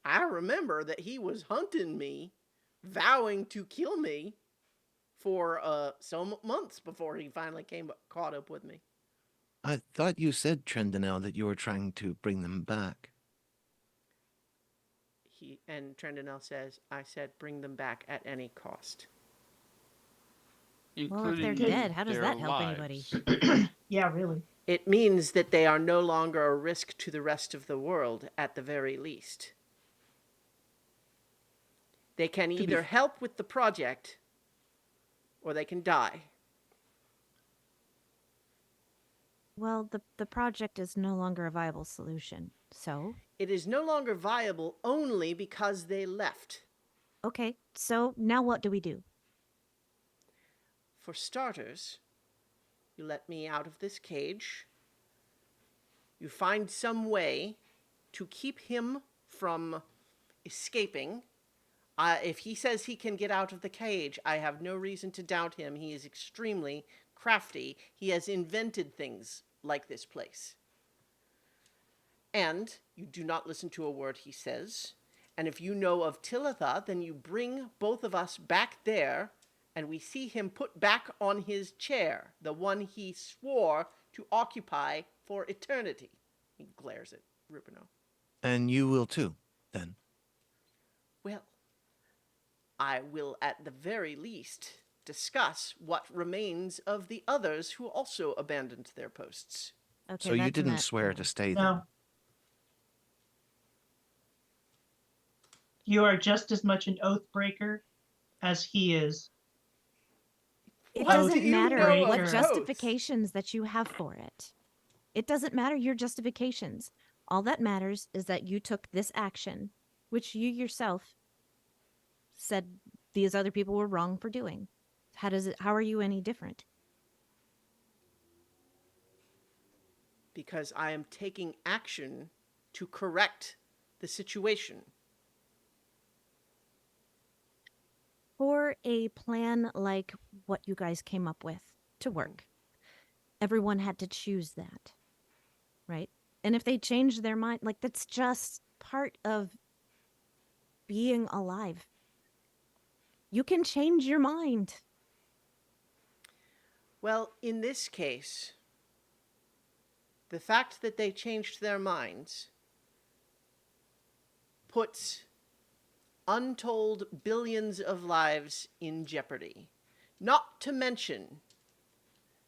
I remember that he was hunting me, vowing to kill me for some months before he finally caught up with me. I thought you said, Trandinel, that you were trying to bring them back. Trandinel says, I said bring them back at any cost. Well, if they're including dead, how does their that help anybody? lives. Yeah, really. It means that they are no longer a risk to the rest of the world, at the very least. They can either help with the project, or they can die. Well, the project is no longer a viable solution. So, It is no longer viable only because they left. okay. So now what do we do? For starters, you let me out of this cage. You find some way to keep him from escaping. If he says he can get out of the cage, I have no reason to doubt him. He is extremely crafty. He has invented things like this place. And you do not listen to a word he says. And if you know of Tillitha, then you bring both of us back there, and we see him put back on his chair, the one he swore to occupy for eternity. He glares at Rupeno. And you will too, then. Well, I will at the very least discuss what remains of the others who also abandoned their posts. Okay. So you that's didn't met. swear to stay then? No. You are just as much an oath breaker as he is. It What doesn't do you matter know what of oaths? justifications that you have for it. It doesn't matter your justifications. All that matters is that you took this action, which you yourself said these other people were wrong for doing. How are you any different? Because I am taking action to correct the situation. For a plan like what you guys came up with to work, everyone had to choose that, right? And if they change their mind, like that's just part of being alive. You can change your mind. Well, in this case, the fact that they changed their minds puts untold billions of lives in jeopardy. Not to mention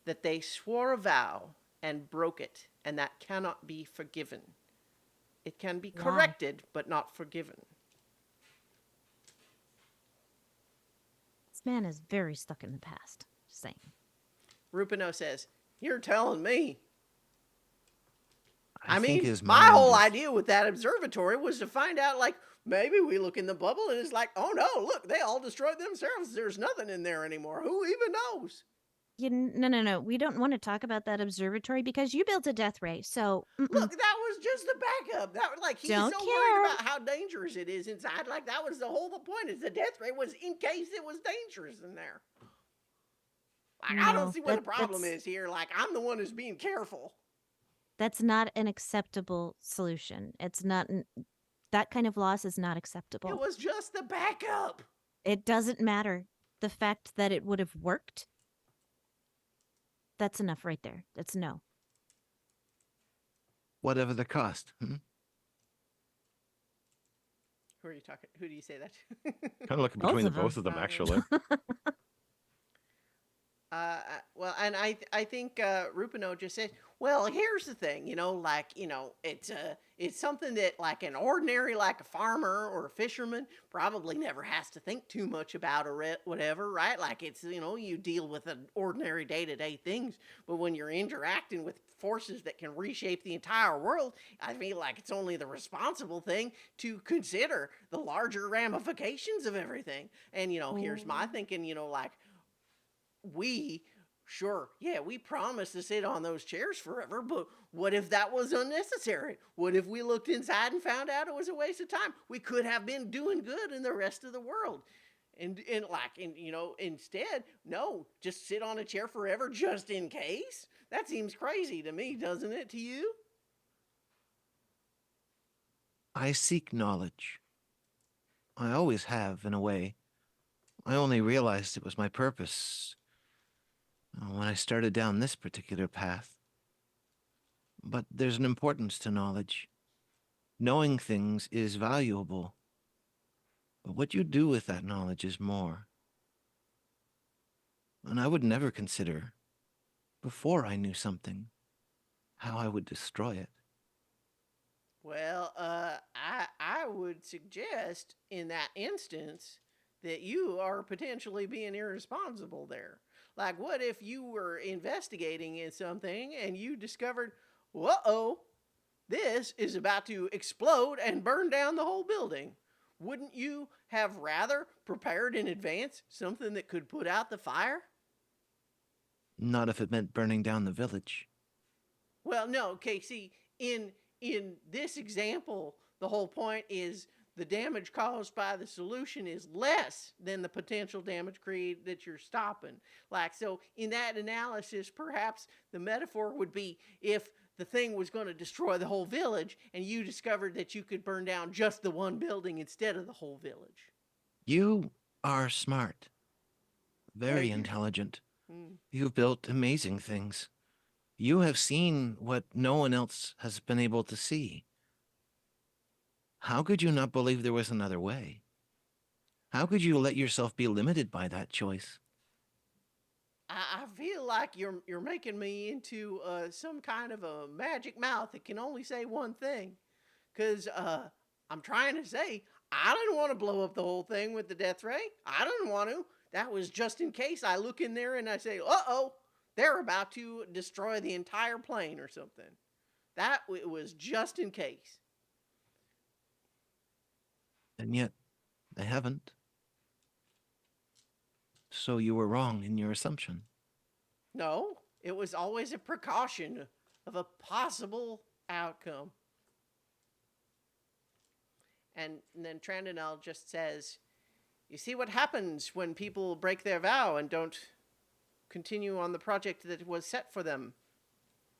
that they swore a vow and broke it, and that cannot be forgiven. It can be Wow. corrected, but not forgiven. This man is very stuck in the past. Just saying. Rupeno says, "You're telling me." I think mean, his my mind whole is- idea with that observatory was to find out, like, maybe we look in the bubble and it's like, oh no, look, they all destroyed themselves. There's nothing in there anymore. Who even knows? No. We don't want to talk about that observatory because you built a death ray. So, Look, that was just the backup. That like he's Don't so care. worried about how dangerous it is inside. Like that was the whole point. Is the death ray was in case it was dangerous in there. Like I don't No, see what the that- problem that's- is here. Like I'm the one who's being careful. that's not an acceptable solution. It's not. That kind of loss is not acceptable. It was just the backup. It doesn't matter. The fact that it would have worked, that's enough right there. That's no. Whatever the cost. Who are you talking? Who do you say that to? Kind of looking Both between the of both them. of them, Oh, yeah. actually. Well, and I think Rupeno just said, well, here's the thing, like, it's something that like an ordinary, like a farmer or a fisherman probably never has to think too much about or whatever, right? Like it's, you deal with an ordinary day-to-day things, but when you're interacting with forces that can reshape the entire world, I feel like it's only the responsible thing to consider the larger ramifications of everything. And, here's my thinking, like, we Sure, yeah, we promised to sit on those chairs forever, but what if that was unnecessary? What if we looked inside and found out it was a waste of time? We could have been doing good in the rest of the world. And instead, no, just sit on a chair forever just in case? That seems crazy to me, doesn't it to you? I seek knowledge. I always have, in a way. I only realized it was my purpose when I started down this particular path. But there's an importance to knowledge. Knowing things is valuable, but what you do with that knowledge is more. And I would never consider, before I knew something, how I would destroy it. Well, I would suggest in that instance that you are potentially being irresponsible there. Like, what if you were investigating in something and you discovered, whoa, this is about to explode and burn down the whole building? Wouldn't you have rather prepared in advance something that could put out the fire? Not if it meant burning down the village. Well, no, okay, see, in this example, the whole point is the damage caused by the solution is less than the potential damage created that you're stopping. Like, so in that analysis, perhaps the metaphor would be if the thing was going to destroy the whole village and you discovered that you could burn down just the one building instead of the whole village. You are smart, very Thank you. intelligent. Mm. You've built amazing things. You have seen what no one else has been able to see. How could you not believe there was another way? How could you let yourself be limited by that choice? I feel like you're making me into some kind of a magic mouth that can only say one thing. Because I'm trying to say, I didn't want to blow up the whole thing with the death ray. I didn't want to. That was just in case I look in there and I say, uh-oh, they're about to destroy the entire plane or something. That it was just in case. And yet, they haven't. So you were wrong in your assumption. No, it was always a precaution of a possible outcome. And then Trandinel just says, you see what happens when people break their vow and don't continue on the project that was set for them.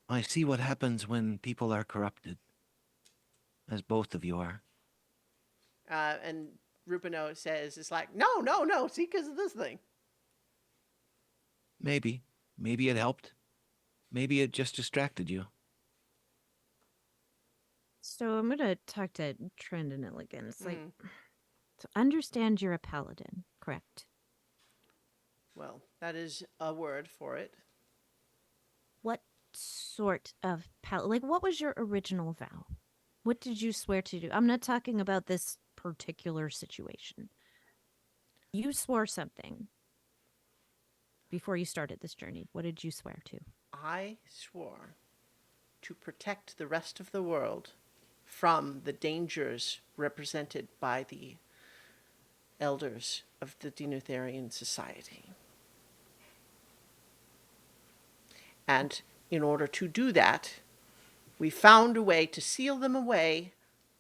I see what happens when people are corrupted, as both of you are. And Rupeno says, it's like, no, see, because of this thing. Maybe. Maybe it helped. Maybe it just distracted you. So I'm gonna talk to Trandinel again. It's like, Mm. to understand you're a paladin, correct? Well, that is a word for it. What sort of like, what was your original vow? What did you swear to do? I'm not talking about this particular situation. You swore something before you started this journey. What did you swear to? I swore to protect the rest of the world from the dangers represented by the elders of the Denutherian society. And in order to do that, we found a way to seal them away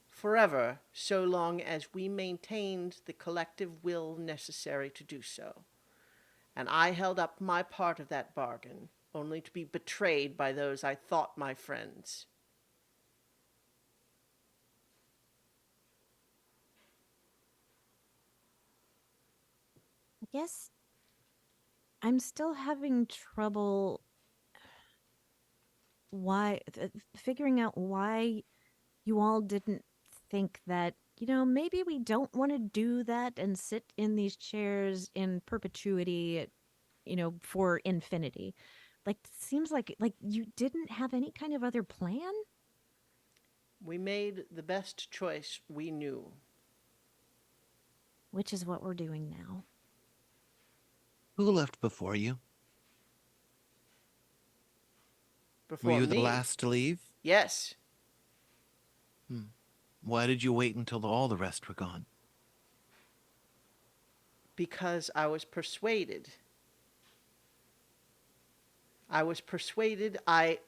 forever, so long as we maintained the collective will necessary to do so. And I held up my part of that bargain, only to be betrayed by those I thought my friends. I guess I'm still having trouble figuring out why you all didn't think that, maybe we don't want to do that and sit in these chairs in perpetuity, for infinity. Like, seems like you didn't have any kind of other plan? We made the best choice we knew. Which is what we're doing now. Who left before you? Before Were you me, the last to leave? yes, Why did you wait until all the rest were gone? because I was persuaded. I was persuaded. I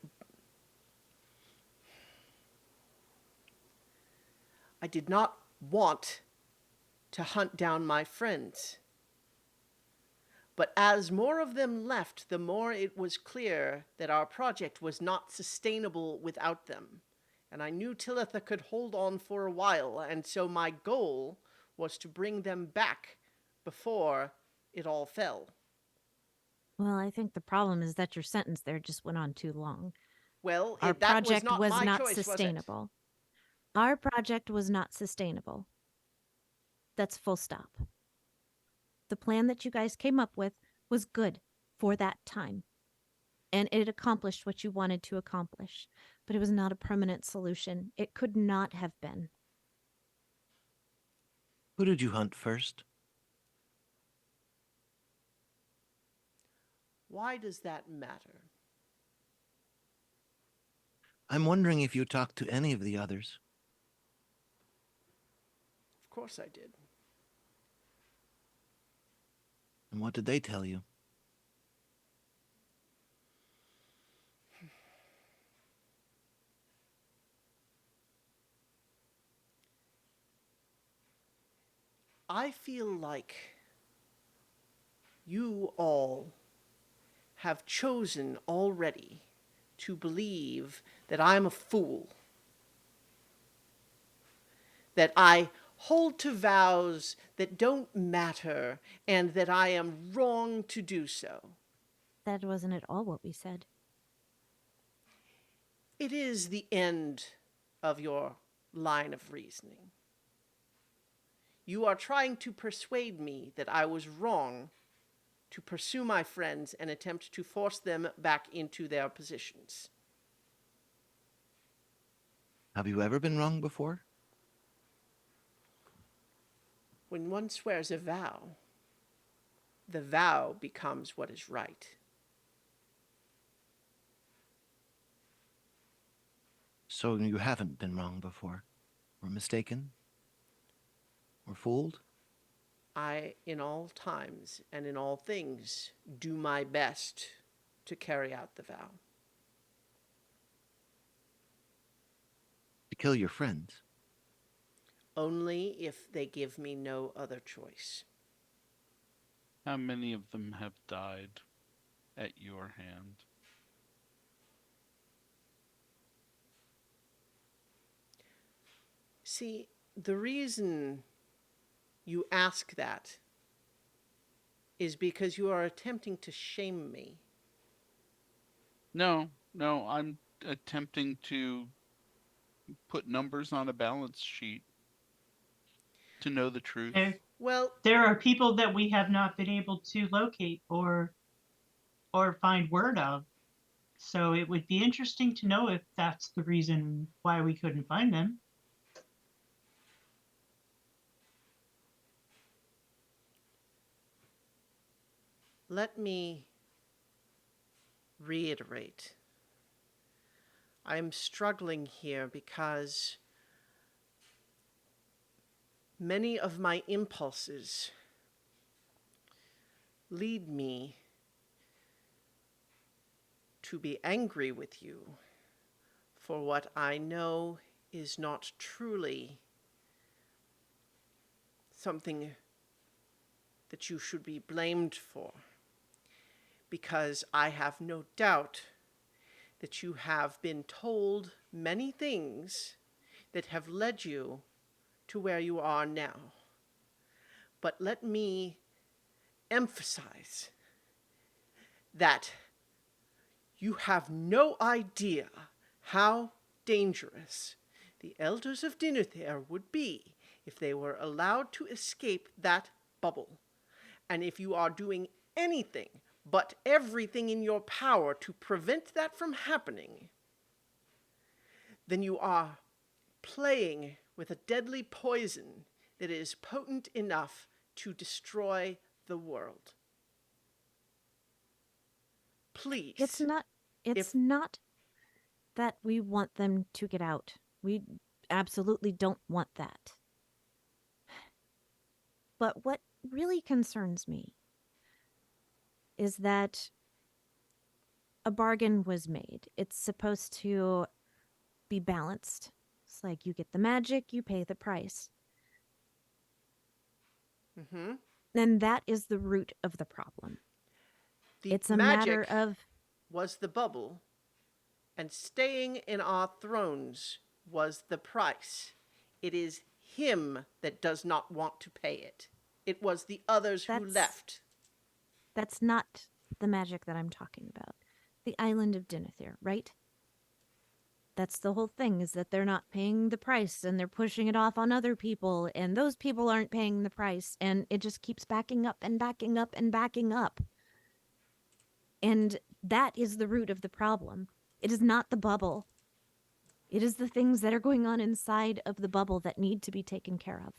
did not want to hunt down my friends. But as more of them left, the more it was clear that our project was not sustainable without them. And I knew Talitha could hold on for a while, and so my goal was to bring them back before it all fell. Well, I think the problem is that your sentence there just went on too long. Well, Our that was project not was my not choice, was it? sustainable. Our project was not sustainable. That's full stop. The plan that you guys came up with was good for that time, and it accomplished what you wanted to accomplish, but it was not a permanent solution. It could not have been. Who did you hunt first? Why does that matter? I'm wondering if you talked to any of the others. Of course I did. And what did they tell you? I feel like you all have chosen already to believe that I'm a fool, that I hold to vows that don't matter, and that I am wrong to do so. That wasn't at all what we said. It is the end of your line of reasoning. You are trying to persuade me that I was wrong to pursue my friends and attempt to force them back into their positions. Have you ever been wrong before? When one swears a vow, the vow becomes what is right. So you haven't been wrong before? Or mistaken? Or fooled? I, in all times and in all things, do my best to carry out the vow. To kill your friends? Only if they give me no other choice. How many of them have died at your hand? See, the reason you ask that is because you are attempting to shame me. No, no, I'm attempting to put numbers on a balance sheet to know the truth. Well, There are people that we have not been able to locate or find word of. So it would be interesting to know if that's the reason why we couldn't find them. let me reiterate. I'm struggling here because many of my impulses lead me to be angry with you for what I know is not truly something that you should be blamed for, because I have no doubt that you have been told many things that have led you to where you are now. But let me emphasize that you have no idea how dangerous the elders of Dinnerthere would be if they were allowed to escape that bubble. And if you are doing anything but everything in your power to prevent that from happening, then you are playing with a deadly poison that is potent enough to destroy the world. Please. It's not that we want them to get out. We absolutely don't want that. But what really concerns me is that a bargain was made. It's supposed to be balanced. It's like you get the magic, you pay the price. Mm-hmm. And that is the root of the problem. The It's a matter magic of was the bubble, and staying in our thrones was the price. It is him that does not want to pay it. It was the others who left. that's not the magic that I'm talking about. The island of Denethor, right? That's the whole thing, is that they're not paying the price and they're pushing it off on other people, and those people aren't paying the price, and it just keeps backing up and backing up and backing up. And that is the root of the problem. It is not the bubble. It is the things that are going on inside of the bubble that need to be taken care of.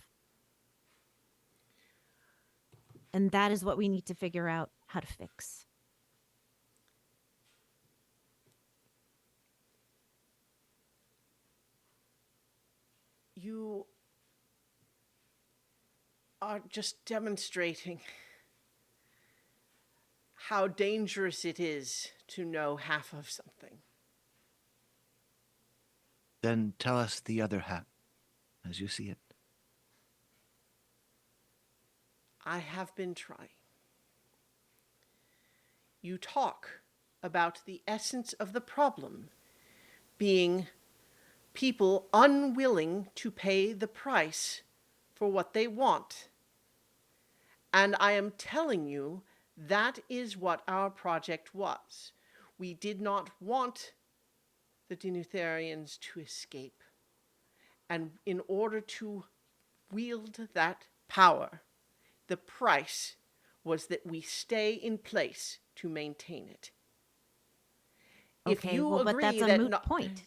And that is what we need to figure out how to fix. You are just demonstrating how dangerous it is to know half of something. Then tell us the other half, as you see it. I have been trying. You talk about the essence of the problem being people unwilling to pay the price for what they want. And I am telling you, that is what our project was. We did not want the Denutherians to escape. And in order to wield that power, the price was that we stay in place to maintain it. If Okay, you well, but agree that's a that moot point.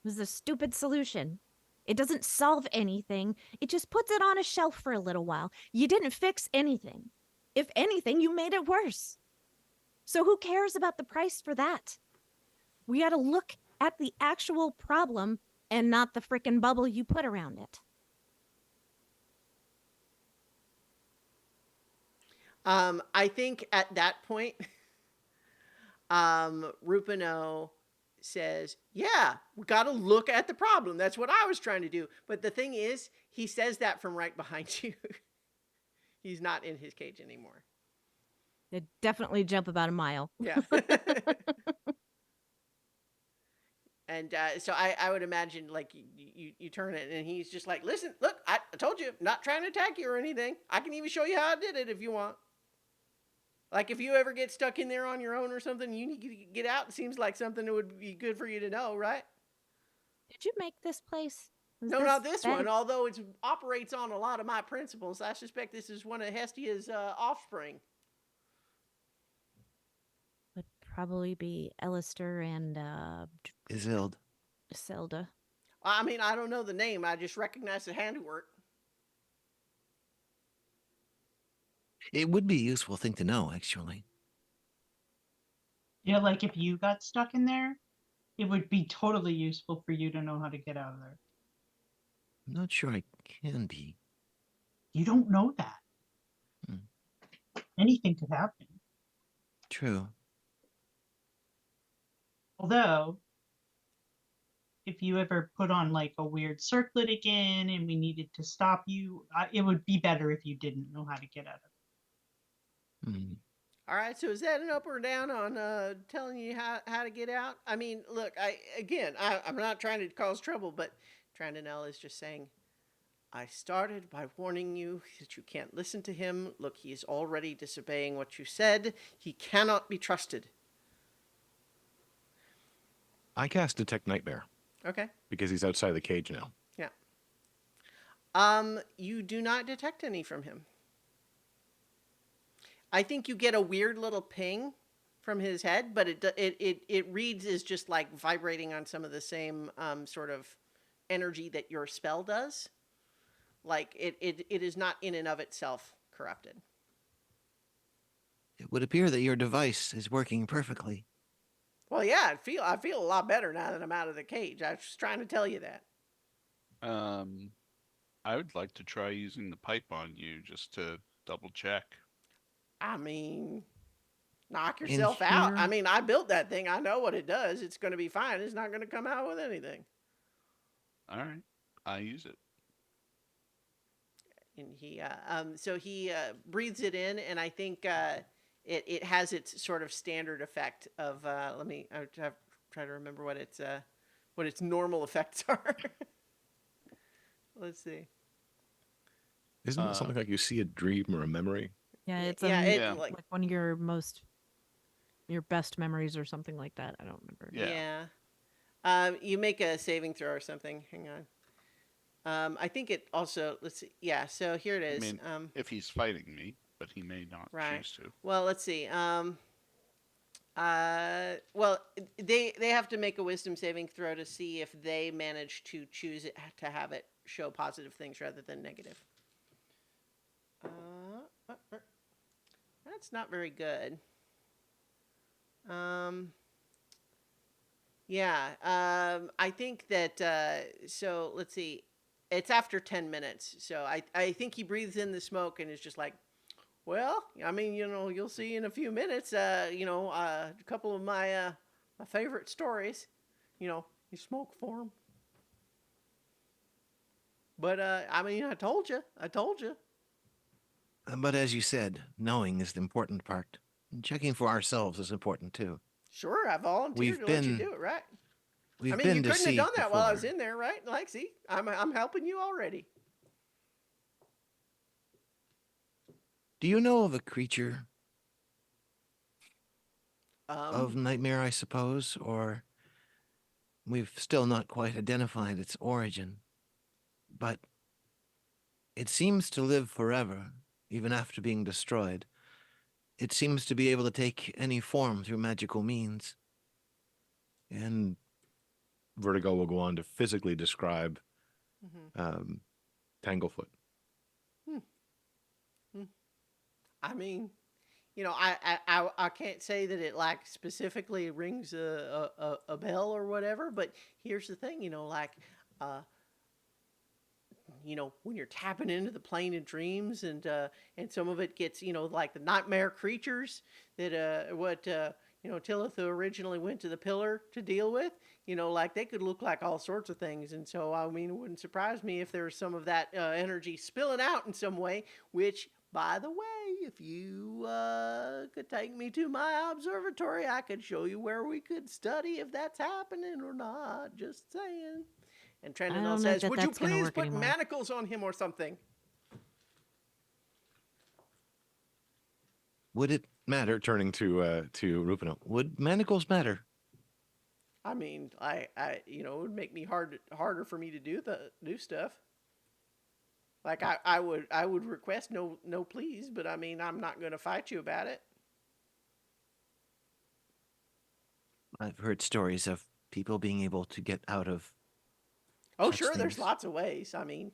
It was a stupid solution. It doesn't solve anything. It just puts it on a shelf for a little while. You didn't fix anything. If anything, you made it worse. So who cares about the price for that? We got to look at the actual problem and not the frickin' bubble you put around it. I think at that point, Rupeno says, yeah, we got to look at the problem. That's what I was trying to do. But the thing is, he says that from right behind you. He's not in his cage anymore. It'd definitely jump about a mile. Yeah. And so I would imagine, like, you turn it and he's just like, listen, look, I told you, I'm not trying to attack you or anything. I can even show you how I did it if you want. Like, if you ever get stuck in there on your own or something, you need to get out. It seems like something that would be good for you to know, right? Did you make this place? Was No, not this bad? one. Although it operates on a lot of my principles, I suspect this is one of Hestia's offspring. Would probably be Alistair and Isilde. Zelda. I mean, I don't know the name. I just recognize the handiwork. It would be a useful thing to know, actually. Yeah, like if you got stuck in there, it would be totally useful for you to know how to get out of there. I'm not sure I can be. You don't know that. Anything could happen. True. Although, if you ever put on like a weird circlet again and we needed to stop you, it would be better if you didn't know how to get out of it. All right, so is that an up or down on telling you how to get out? I mean, look, I'm not trying to cause trouble, but Trandinel is just saying, I started by warning you that you can't listen to him. Look, he is already disobeying what you said. He cannot be trusted. I cast Detect Nightmare Okay. because he's outside the cage now. Yeah. You do not detect any from him. I think you get a weird little ping from his head, but it reads as just like vibrating on some of the same sort of energy that your spell does. Like it is not in and of itself corrupted. It would appear that your device is working perfectly. Well, yeah, I feel a lot better now that I'm out of the cage. I was just trying to tell you that. I would like to try using the pipe on you just to double check. I mean, Knock In yourself out. I here- mean, I built that thing. I know what it does. It's going to be fine. It's not going to come out with anything. All right. I use it. And he breathes it in, and I think it has its sort of standard effect of try to remember what its normal effects are. Let's see. Isn't it Uh, something like you see a dream or a memory? Yeah, it's yeah, Yeah. like like one of your best memories or something like that. I don't remember. Yeah. yeah. You make a saving throw or something. Hang on. I think it also. Let's see. Yeah. So here it I is. mean, if he's fighting me, but he may not Right. choose to. Well, let's see. Well, they have to make a wisdom saving throw to see if they manage to choose it to have it show positive things rather than negative. That's not very good. Yeah. I think that. So let's see. It's after 10 minutes. So I think he breathes in the smoke and is just like, well, I mean, you'll see in a few minutes. A couple of my favorite stories. You smoke for them. But I mean, I told you. But as you said, knowing is the important part. And checking for ourselves is important too. Sure, I volunteered We've to let you been- do it, right? We've I mean, been you to couldn't have sea done that while I was before. in there, right? Like, see, I'm helping you already. Do you know of a creature of Um, nightmare, I suppose, or we've still not quite identified its origin, but it seems to live forever, even after being destroyed. It seems to be able to take any form through magical means. And Vertigo will go on to physically describe mhm. Tanglefoot. I mean, I can't say that it like specifically rings a bell or whatever, but here's the thing, uh, when you're tapping into the plane of dreams and some of it gets, like the nightmare creatures that Tillithu originally went to the pillar to deal with, like they could look like all sorts of things. And so, I mean, it wouldn't surprise me if there was some of that energy spilling out in some way, which, by the way, if you could take me to my observatory, I could show you where we could study if that's happening or not. Just saying. And I Trandinel don't know says, that would you that's gonna please work put anymore. manacles on him or something? would it matter? Turning to Rupeno. Would manacles matter? I mean, it would make me harder for me to do stuff. Like I would request no please, but I mean, I'm not going to fight you about it. I've heard stories of people being able to get out of Oh, such sure, there's things. lots of ways. I mean,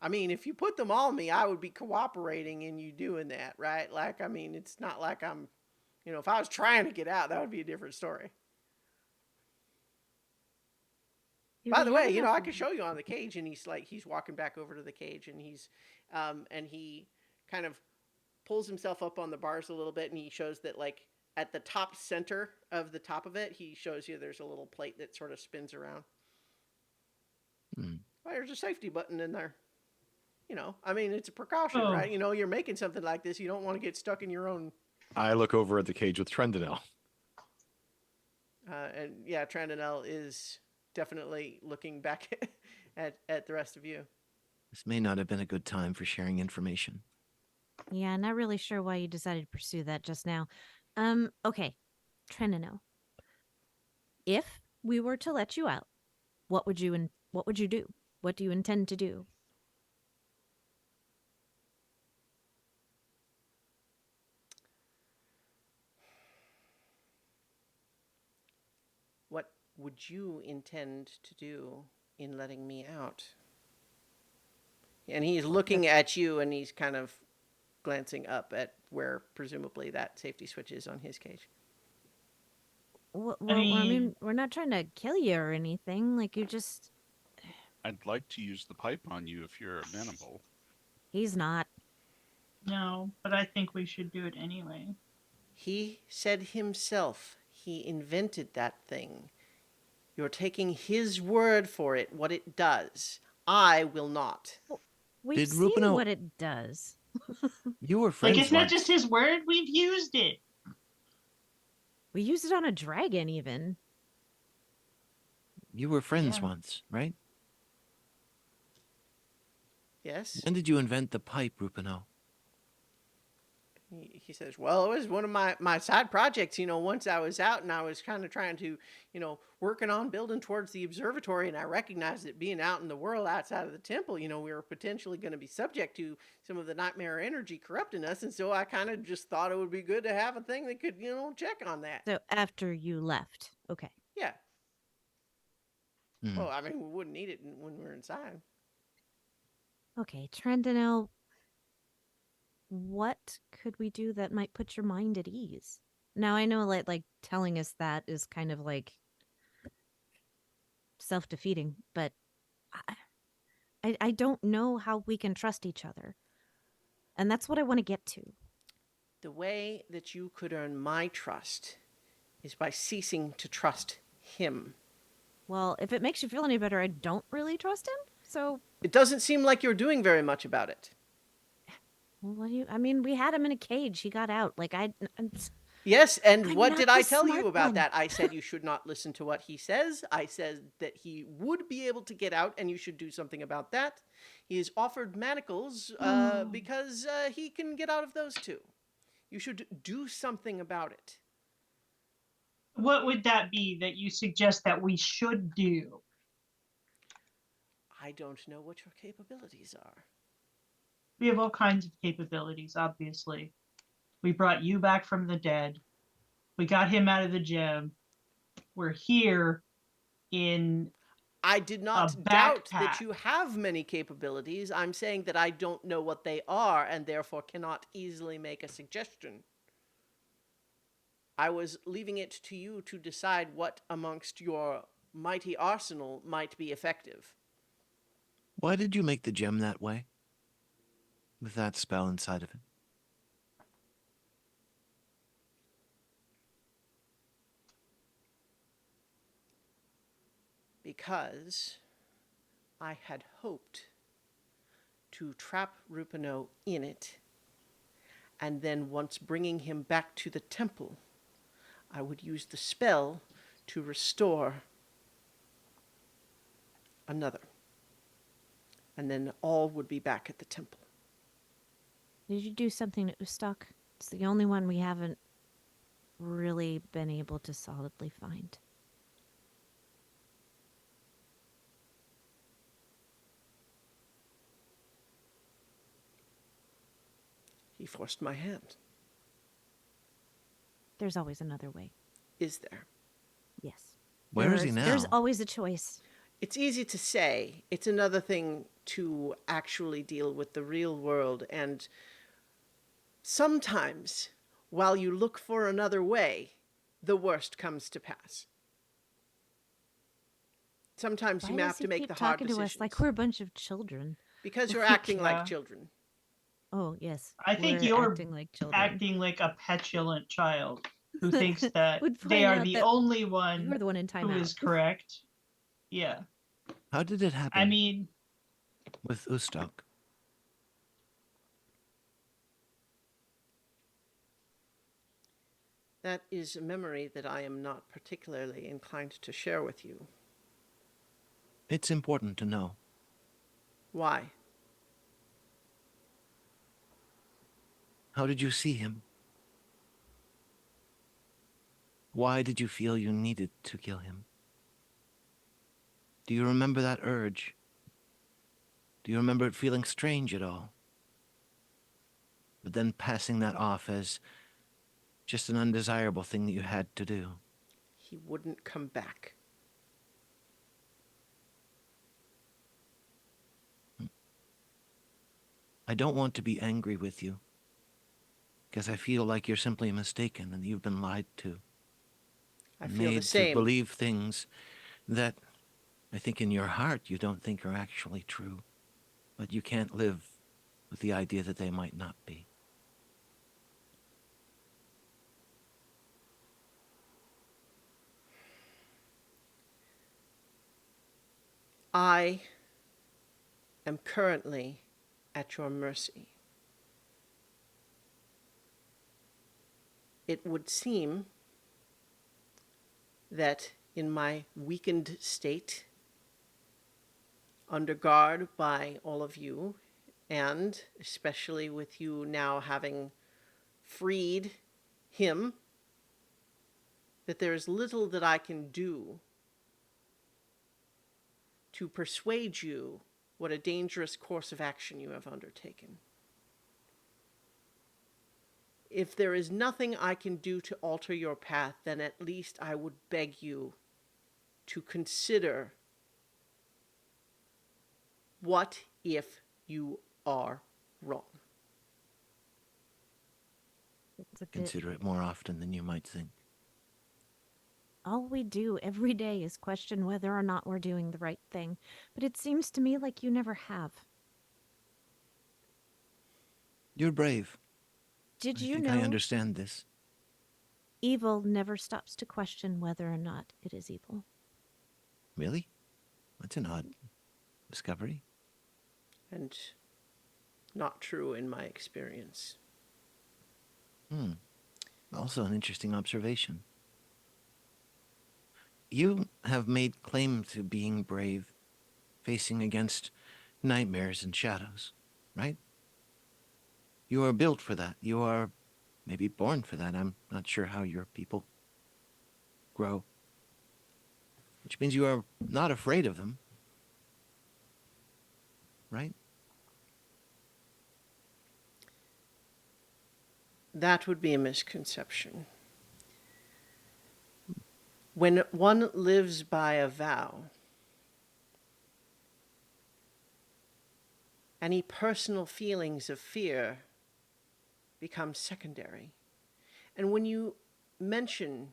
I mean, if you put them on me, I would be cooperating in you doing that, right? Like, I mean, it's not like I'm, if I was trying to get out, that would be a different story. Do By we the have way, enough- I could show you on the cage, and he's walking back over to the cage, and he kind of pulls himself up on the bars a little bit, and he shows that like at the top center of the top of it, he shows you there's a little plate that sort of spins around. Hmm. Well, there's a safety button in there. I mean, it's a precaution, Oh. right? You're making something like this, you don't want to get stuck in your own. I look over at the cage with Trandinel. And yeah, Trandinel is definitely looking back at the rest of you. This may not have been a good time for sharing information. Yeah, not really sure why you decided to pursue that just now. Okay, Trandinel. If we were to let you out, what would you do? What do you intend to do? What would you intend to do in letting me out? And he's looking at you, and he's kind of glancing up at where presumably that safety switch is on his cage. Well, I I mean- mean, we're not trying to kill you or anything. Like, you just. I'd like to use the pipe on you if you're amenable. He's not. No, but I think we should do it anyway. He said himself he invented that thing. You're taking his word for it, what it does. I will not. We've Did seen Rupeno- what it does. You were Like, friends it's not once. just his word, we've used it. We used it on a dragon, even. You were friends Yeah. once, right? Yes? When did you invent the pipe, Rupeno? He says, well, it was one of my side projects, once I was out and I was kind of trying to, working on building towards the observatory, and I recognized that being out in the world outside of the temple, we were potentially going to be subject to some of the nightmare energy corrupting us, and so I kind of just thought it would be good to have a thing that could, check on that. So after you left. Okay. Yeah. Hmm. Well, I mean, we wouldn't need it when we were inside. Okay, Trandinel, what could we do that might put your mind at ease? Now I know like telling us that is kind of like self-defeating, but I don't know how we can trust each other. And that's what I want to get to. The way that you could earn my trust is by ceasing to trust him. Well, if it makes you feel any better, I don't really trust him. So, It doesn't seem like you're doing very much about it. well, what do you? I mean, we had him in a cage. He got out. Like Yes, and I'm what not did the I tell you smart about one. that? I said you should not listen to what he says. I said that he would be able to get out and you should do something about that. He is offered manacles because he can get out of those too. You should do something about it. What would that be that you suggest that we should do? I don't know what your capabilities are. We have all kinds of capabilities, obviously. We brought you back from the dead. We got him out of the gym. We're here in I did a not doubt that backpack. you have many capabilities. I'm saying that I don't know what they are and therefore cannot easily make a suggestion. I was leaving it to you to decide what amongst your mighty arsenal might be effective. Why did you make the gem that way? With that spell inside of it? Because I had hoped to trap Rupeno in it, and then once bringing him back to the temple, I would use the spell to restore another. And then all would be back at the temple. Did you do something to Ustak? It's the only one we haven't really been able to solidly find. He forced my hand. There's always another way. Is there? Yes. Where is he There's now? always a choice. It's easy to say. It's another thing to actually deal with the real world. And sometimes, while you look for another way, the worst comes to pass. Sometimes Why you may does have he to make keep the hard talking decisions. to us like we're a bunch of children? Because you're acting Yeah. like children. Oh, yes. I think we're you're acting like children. acting like a petulant child who thinks that Would they find are out the that only You one were the one in who timeout. is correct. Yeah. How did it happen I mean, with Ustak? That is a memory that I am not particularly inclined to share with you. It's important to know. Why? How did you see him? Why did you feel you needed to kill him? Do you remember that urge? Do you remember it feeling strange at all? But then passing that off as just an undesirable thing that you had to do. He wouldn't come back. I don't want to be angry with you, because I feel like you're simply mistaken and you've been lied to. I feel the Made to same. believe things that I think in your heart you don't think are actually true, but you can't live with the idea that they might not be. I am currently at your mercy. It would seem that in my weakened state, under guard by all of you, and especially with you now having freed him, that there is little that I can do to persuade you what a dangerous course of action you have undertaken. If there is nothing I can do to alter your path, then at least I would beg you to consider what if you are wrong. It's a bit. Consider it more often than you might think. All we do every day is question whether or not we're doing the right thing. But it seems to me like you never have. You're brave. Did I you think know I understand this. evil never stops to question whether or not it is evil? Really? That's an odd discovery. And not true in my experience. Also an interesting observation. You have made claim to being brave, facing against nightmares and shadows, right? You are built for that. You are maybe born for that. I'm not sure how your people grow. Which means you are not afraid of them, right? That would be a misconception. When one lives by a vow, any personal feelings of fear become secondary. And when you mention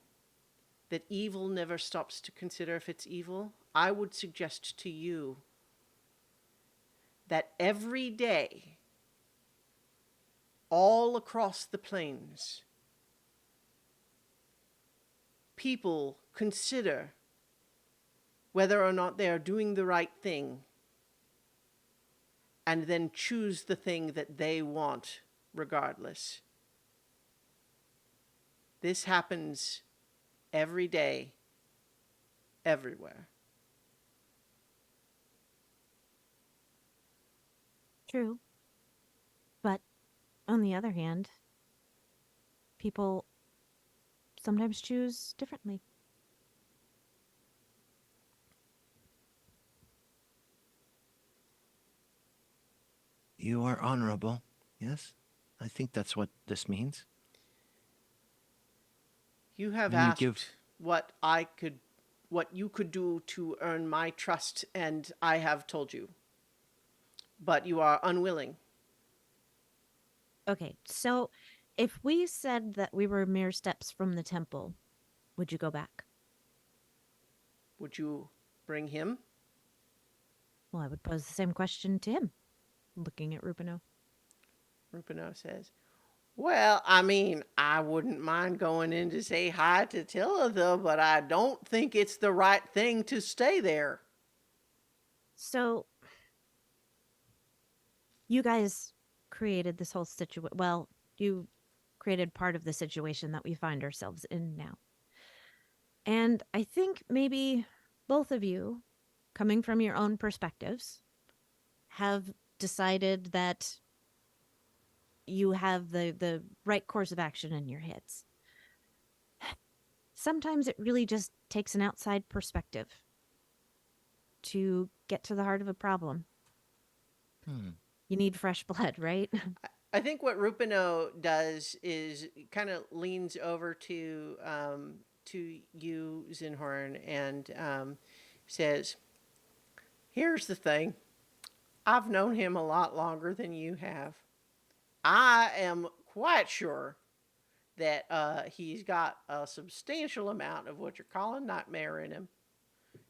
that evil never stops to consider if it's evil, I would suggest to you that every day, all across the plains, people consider whether or not they are doing the right thing and then choose the thing that they want regardless. This happens every day, everywhere. True. But on the other hand, people sometimes choose differently. You are honorable, yes? I think that's what this means. You have When you asked give- what you could do to earn my trust, and I have told you. But you are unwilling. Okay, so if we said that we were mere steps from the temple, would you go back? Would you bring him? Well, I would pose the same question to him, looking at Rupeno. Rupeno says, well, I mean, I wouldn't mind going in to say hi to Tillitha, but I don't think it's the right thing to stay there. So, you guys created this whole situation. Well, you created part of the situation that we find ourselves in now. And I think maybe both of you, coming from your own perspectives, have decided that you have the right course of action in your heads. Sometimes it really just takes an outside perspective to get to the heart of a problem. You need fresh blood, right? I think what Rupeno does is kind of leans over to you, Zinhorn, and says, here's the thing. I've known him a lot longer than you have. I am quite sure that he's got a substantial amount of what you're calling nightmare in him,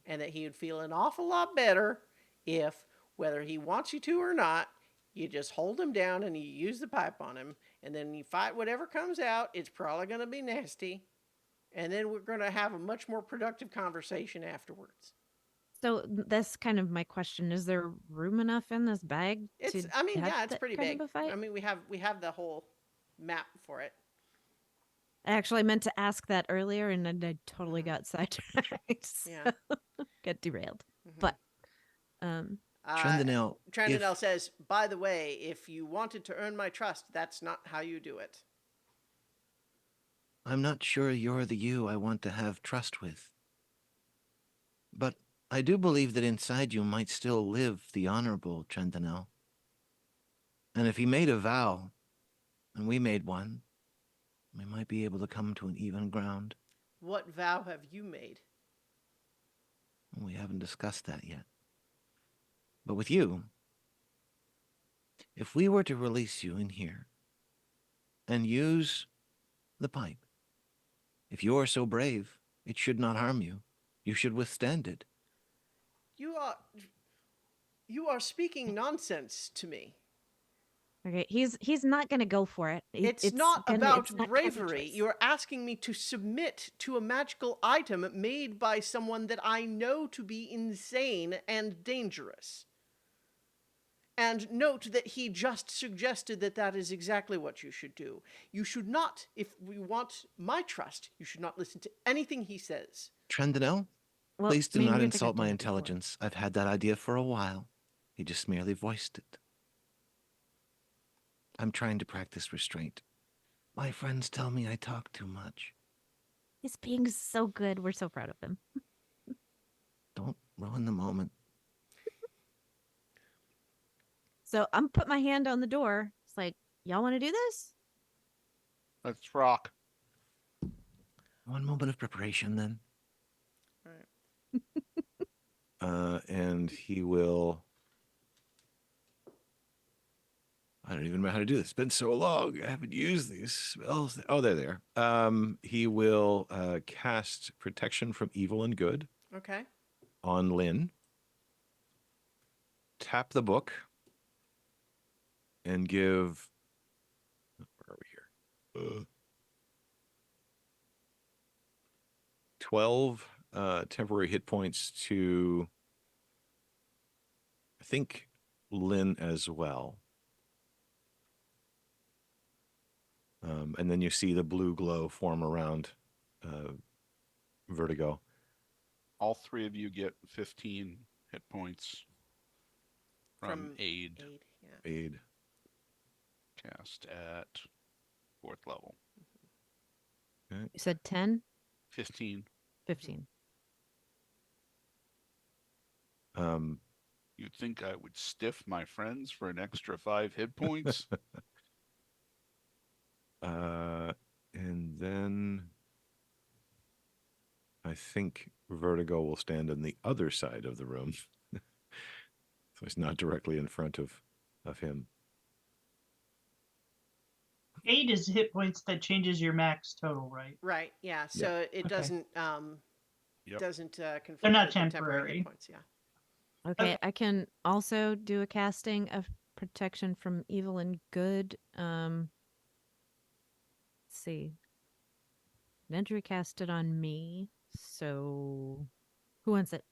and that he would feel an awful lot better if, whether he wants you to or not, you just hold him down and you use the pipe on him, and then you fight whatever comes out. It's probably going to be nasty, and then we're going to have a much more productive conversation afterwards. So that's kind of my question. Is there room enough in this bag It's. to I mean, have yeah, it's that pretty kind big. of a fight? I mean, we have the whole map for it. I actually meant to ask that earlier, and then I totally Mhm. got sidetracked. Yeah. So got derailed. Mhm. But um, Trandinel, Trandinel if says, by the way, if you wanted to earn my trust, that's not how you do it. I'm not sure you're the you I want to have trust with, but I do believe that inside you might still live the honorable Trandinel. And if he made a vow, and we made one, we might be able to come to an even ground. What vow have you made? We haven't discussed that yet. But with you, if we were to release you in here and use the pipe, if you are so brave, it should not harm you. You should withstand it. You are you are speaking nonsense to me. okay, he's not gonna go for it. It's not about it's not gonna be a bravery. choice. You're asking me to submit to a magical item made by someone that I know to be insane and dangerous. And note that he just suggested that that is exactly what you should do. You should not, if we want my trust, you should not listen to anything he says. Trandinel, Well, please I do mean, not we insult my did that before. intelligence. I've had that idea for a while. He just merely voiced it. I'm trying to practice restraint. My friends tell me I talk too much. He's being so good. We're so proud of him. Don't ruin the moment. So I'm put my hand on the door. It's like, y'all want to do this? Let's rock. One moment of preparation, then. All right. And he will. I don't even know how to do this. It's been so long. I haven't used these spells. Oh, they're there. He will cast Protection from Evil and Good Okay. on Lynn. Tap the book and give. Where are we here? 12 temporary hit points to, I think, Lynn as well. And then you see the blue glow form around Vertigo. All three of you get 15 hit points from aid Aid, yeah. Aid. cast at 4th level. You said 10, 15. 15. You'd think I would stiff my friends for an extra 5 hit points? And then I think Vertigo will stand on the other side of the room. So it's not directly in front of him. 8 is hit points that changes your max total, right? Right, yeah. So it Okay. doesn't Yep. conflict They're not with the temporary temporary. hit points, yeah. Okay, I can also do a casting of protection from evil and good. Let's see. Nedry cast it on me, so who wants it?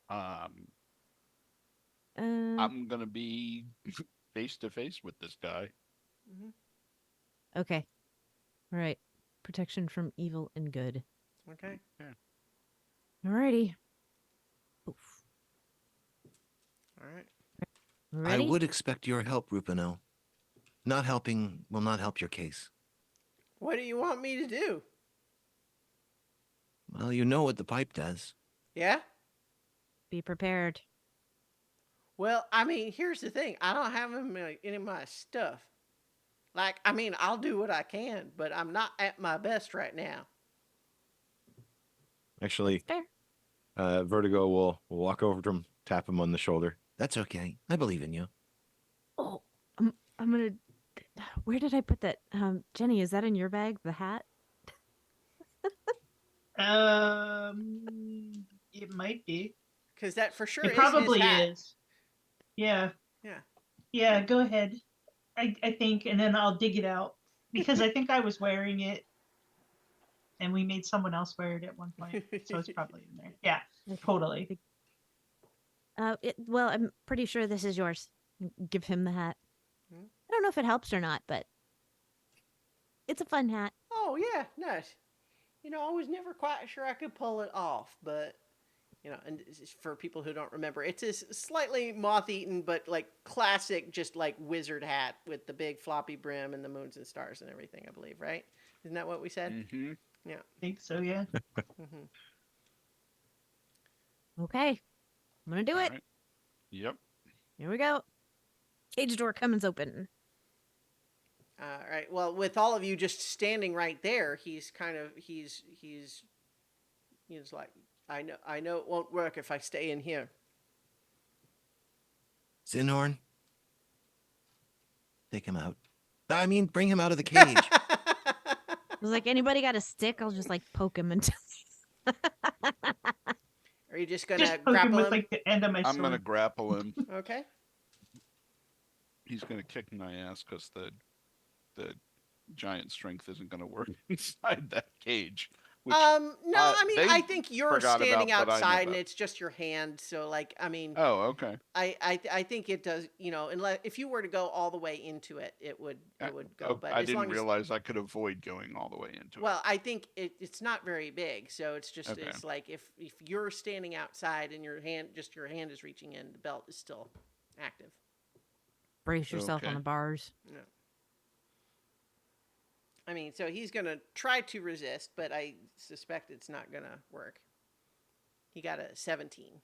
Um, uh, I'm going to be face to face with this guy. Hmm. okay. All right. Protection from evil and good. Okay. Alrighty. Oof. All right. Ready? I would expect your help, Rupeno. Not helping will not help your case. What do you want me to do? Well, you know what the pipe does. Yeah? Be prepared. Well, I mean, here's the thing. I don't have any of my stuff. Like, I mean, I'll do what I can, but I'm not at my best right now. Actually, Fair. Vertigo will walk over to him, tap him on the shoulder. That's okay. I believe in you. Oh, I'm gonna. Where did I put that? Jenny, is that in your bag? The hat? It might be. Because that for sure It is probably his hat. is. Yeah. Yeah. Yeah, go ahead. I think, and then I'll dig it out because I think I was wearing it, and we made someone else wear it at one point, so it's probably in there. Yeah, totally. Well, I'm pretty sure this is yours. Give him the hat. Hmm? I don't know if it helps or not, but it's a fun hat. Oh yeah, nice. I was never quite sure I could pull it off, but and for people who don't remember, it's this slightly moth-eaten but like classic, just like wizard hat with the big floppy brim and the moons and stars and everything. I believe, right? Isn't that what we said? Mm-hmm. Yeah. I think so, yeah. Hmm. Okay, I'm gonna do All it. right. Yep. Here we go. Cage door comes open. All right. Well, with all of you just standing right there, he's like, I know it won't work if I stay in here. Zinhorn, take him out. I mean, bring him out of the cage. I was like, anybody got a stick? I'll just like poke him until. Are you just gonna Just poke him grapple with him? like the end of my I'm gonna sword. grapple him. Okay. He's gonna kick my ass because the giant strength isn't gonna work inside that cage. Which No, I mean, they I think you're forgot standing about, but I know outside and about. it's just your hand. So, like, I mean, Oh, okay. I think it does. Unless if you were to go all the way into it, it would go. Oh, But I as didn't long as realize I could avoid going all the way into it. well, I think it's not very big, so it's just Okay. it's like if you're standing outside and your hand is reaching in, the belt is still active. Brace yourself on Okay. the bars. No. I mean, so he's gonna try to resist, but I suspect it's not gonna work. He got a 17.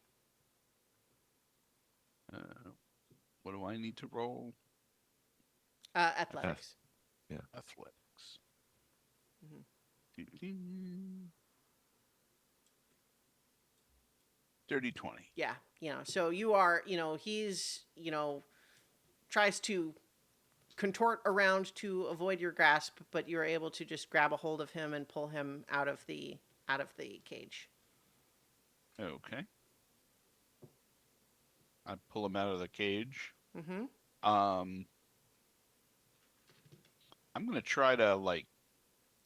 What do I need to roll? Athletics. Athletics. Mhm. Dirty 20. Yeah, so you are, he's, tries to contort around to avoid your grasp, but you're able to just grab a hold of him and pull him out of the cage. Okay. I pull him out of the cage. Mm-hmm. I'm gonna try to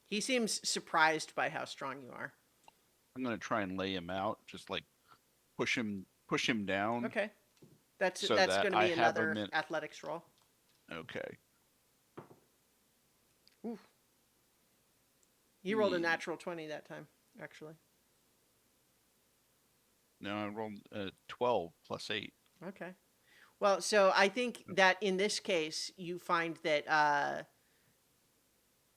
He seems surprised by how strong you are. I'm gonna try and lay him out, just like push him down. Okay. That's So that's that going to I be have another him in- athletics roll. Okay. Ooh. You rolled a Hmm. natural 20 that time, actually. No, I rolled 12 plus 8. Okay. Well, so I think that in this case, you find that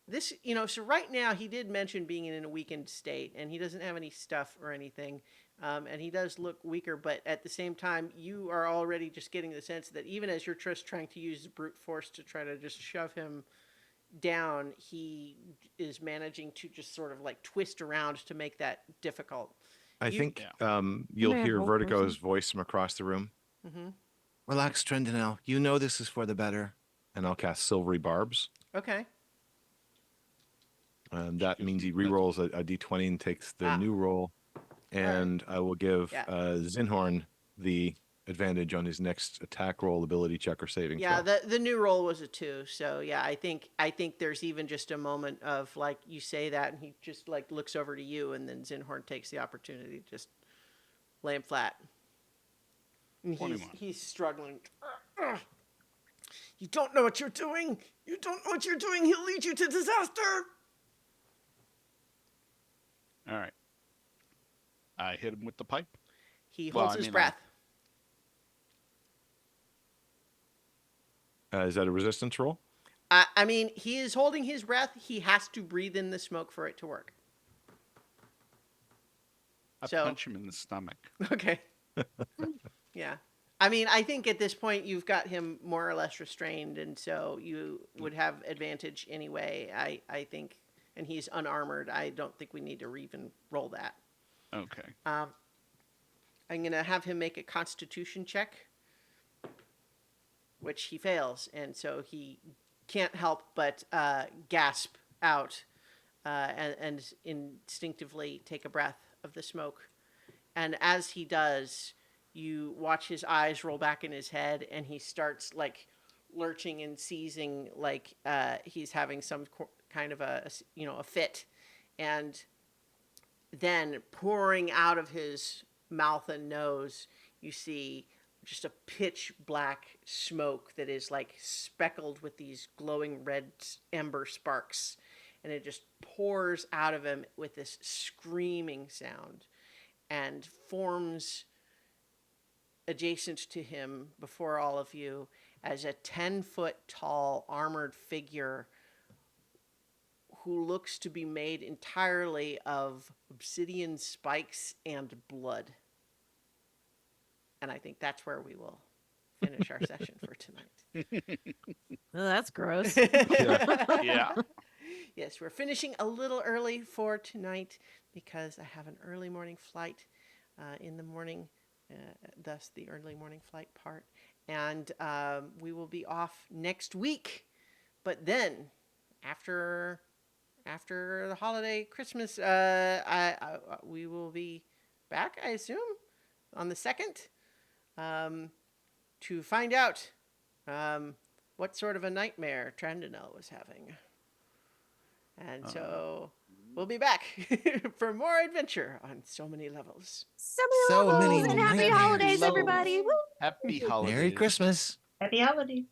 this, so right now he did mention being in a weakened state, and he doesn't have any stuff or anything, and he does look weaker, but at the same time, you are already just getting the sense that even as you're just trying to use brute force to try to just shove him down, he is managing to just sort of like twist around to make that difficult. I You- think Yeah. you'll May I hear roll Vertigo's person? voice from across the room. Mm-hmm. Relax, Trandinel. You know this is for the better. And I'll cast Silvery Barbs. Okay. And that Excuse means he me, that's- re-rolls a d20 and takes the Ah. new roll. And I will give Yeah. Zinhorn the advantage on his next attack roll, ability check, or saving Yeah, throw. the new roll was a 2, so yeah, I think there's even just a moment of like you say that, and he just like looks over to you, and then Zinhorn takes the opportunity to just lay him flat. And 21. he's struggling. You don't know what you're doing. You don't know what you're doing. He'll lead you to disaster. All right. I hit him with the pipe. He Well, holds I his mean, breath. Is that a resistance roll? I mean, he is holding his breath. He has to breathe in the smoke for it to work. I So- punch him in the stomach. Okay. Yeah. I mean, I think at this point you've got him more or less restrained, and so you would have advantage anyway. I think, and he's unarmored. I don't think we need to even roll that. Okay. I'm gonna have him make a Constitution check, which he fails, and so he can't help but gasp out and instinctively take a breath of the smoke. And as he does, you watch his eyes roll back in his head, and he starts like lurching and seizing, like he's having some kind of a fit. And then pouring out of his mouth and nose, you see just a pitch black smoke that is like speckled with these glowing red ember sparks. And it just pours out of him with this screaming sound and forms adjacent to him before all of you as a 10-foot tall armored figure who looks to be made entirely of obsidian spikes and blood. And I think that's where we will finish our session for tonight. Oh, that's gross. Yeah. Yes, we're finishing a little early for tonight because I have an early morning flight in the morning, thus the early morning flight part. And we will be off next week. But then, after the holiday Christmas, we will be back, I assume, on the 2nd to find out what sort of a nightmare Trandinel was having. And so we'll be back for more adventure on so many levels. So So many many levels and happy nightmares. holidays, Love- everybody. Woo! Happy holidays. Merry Christmas. Happy holidays.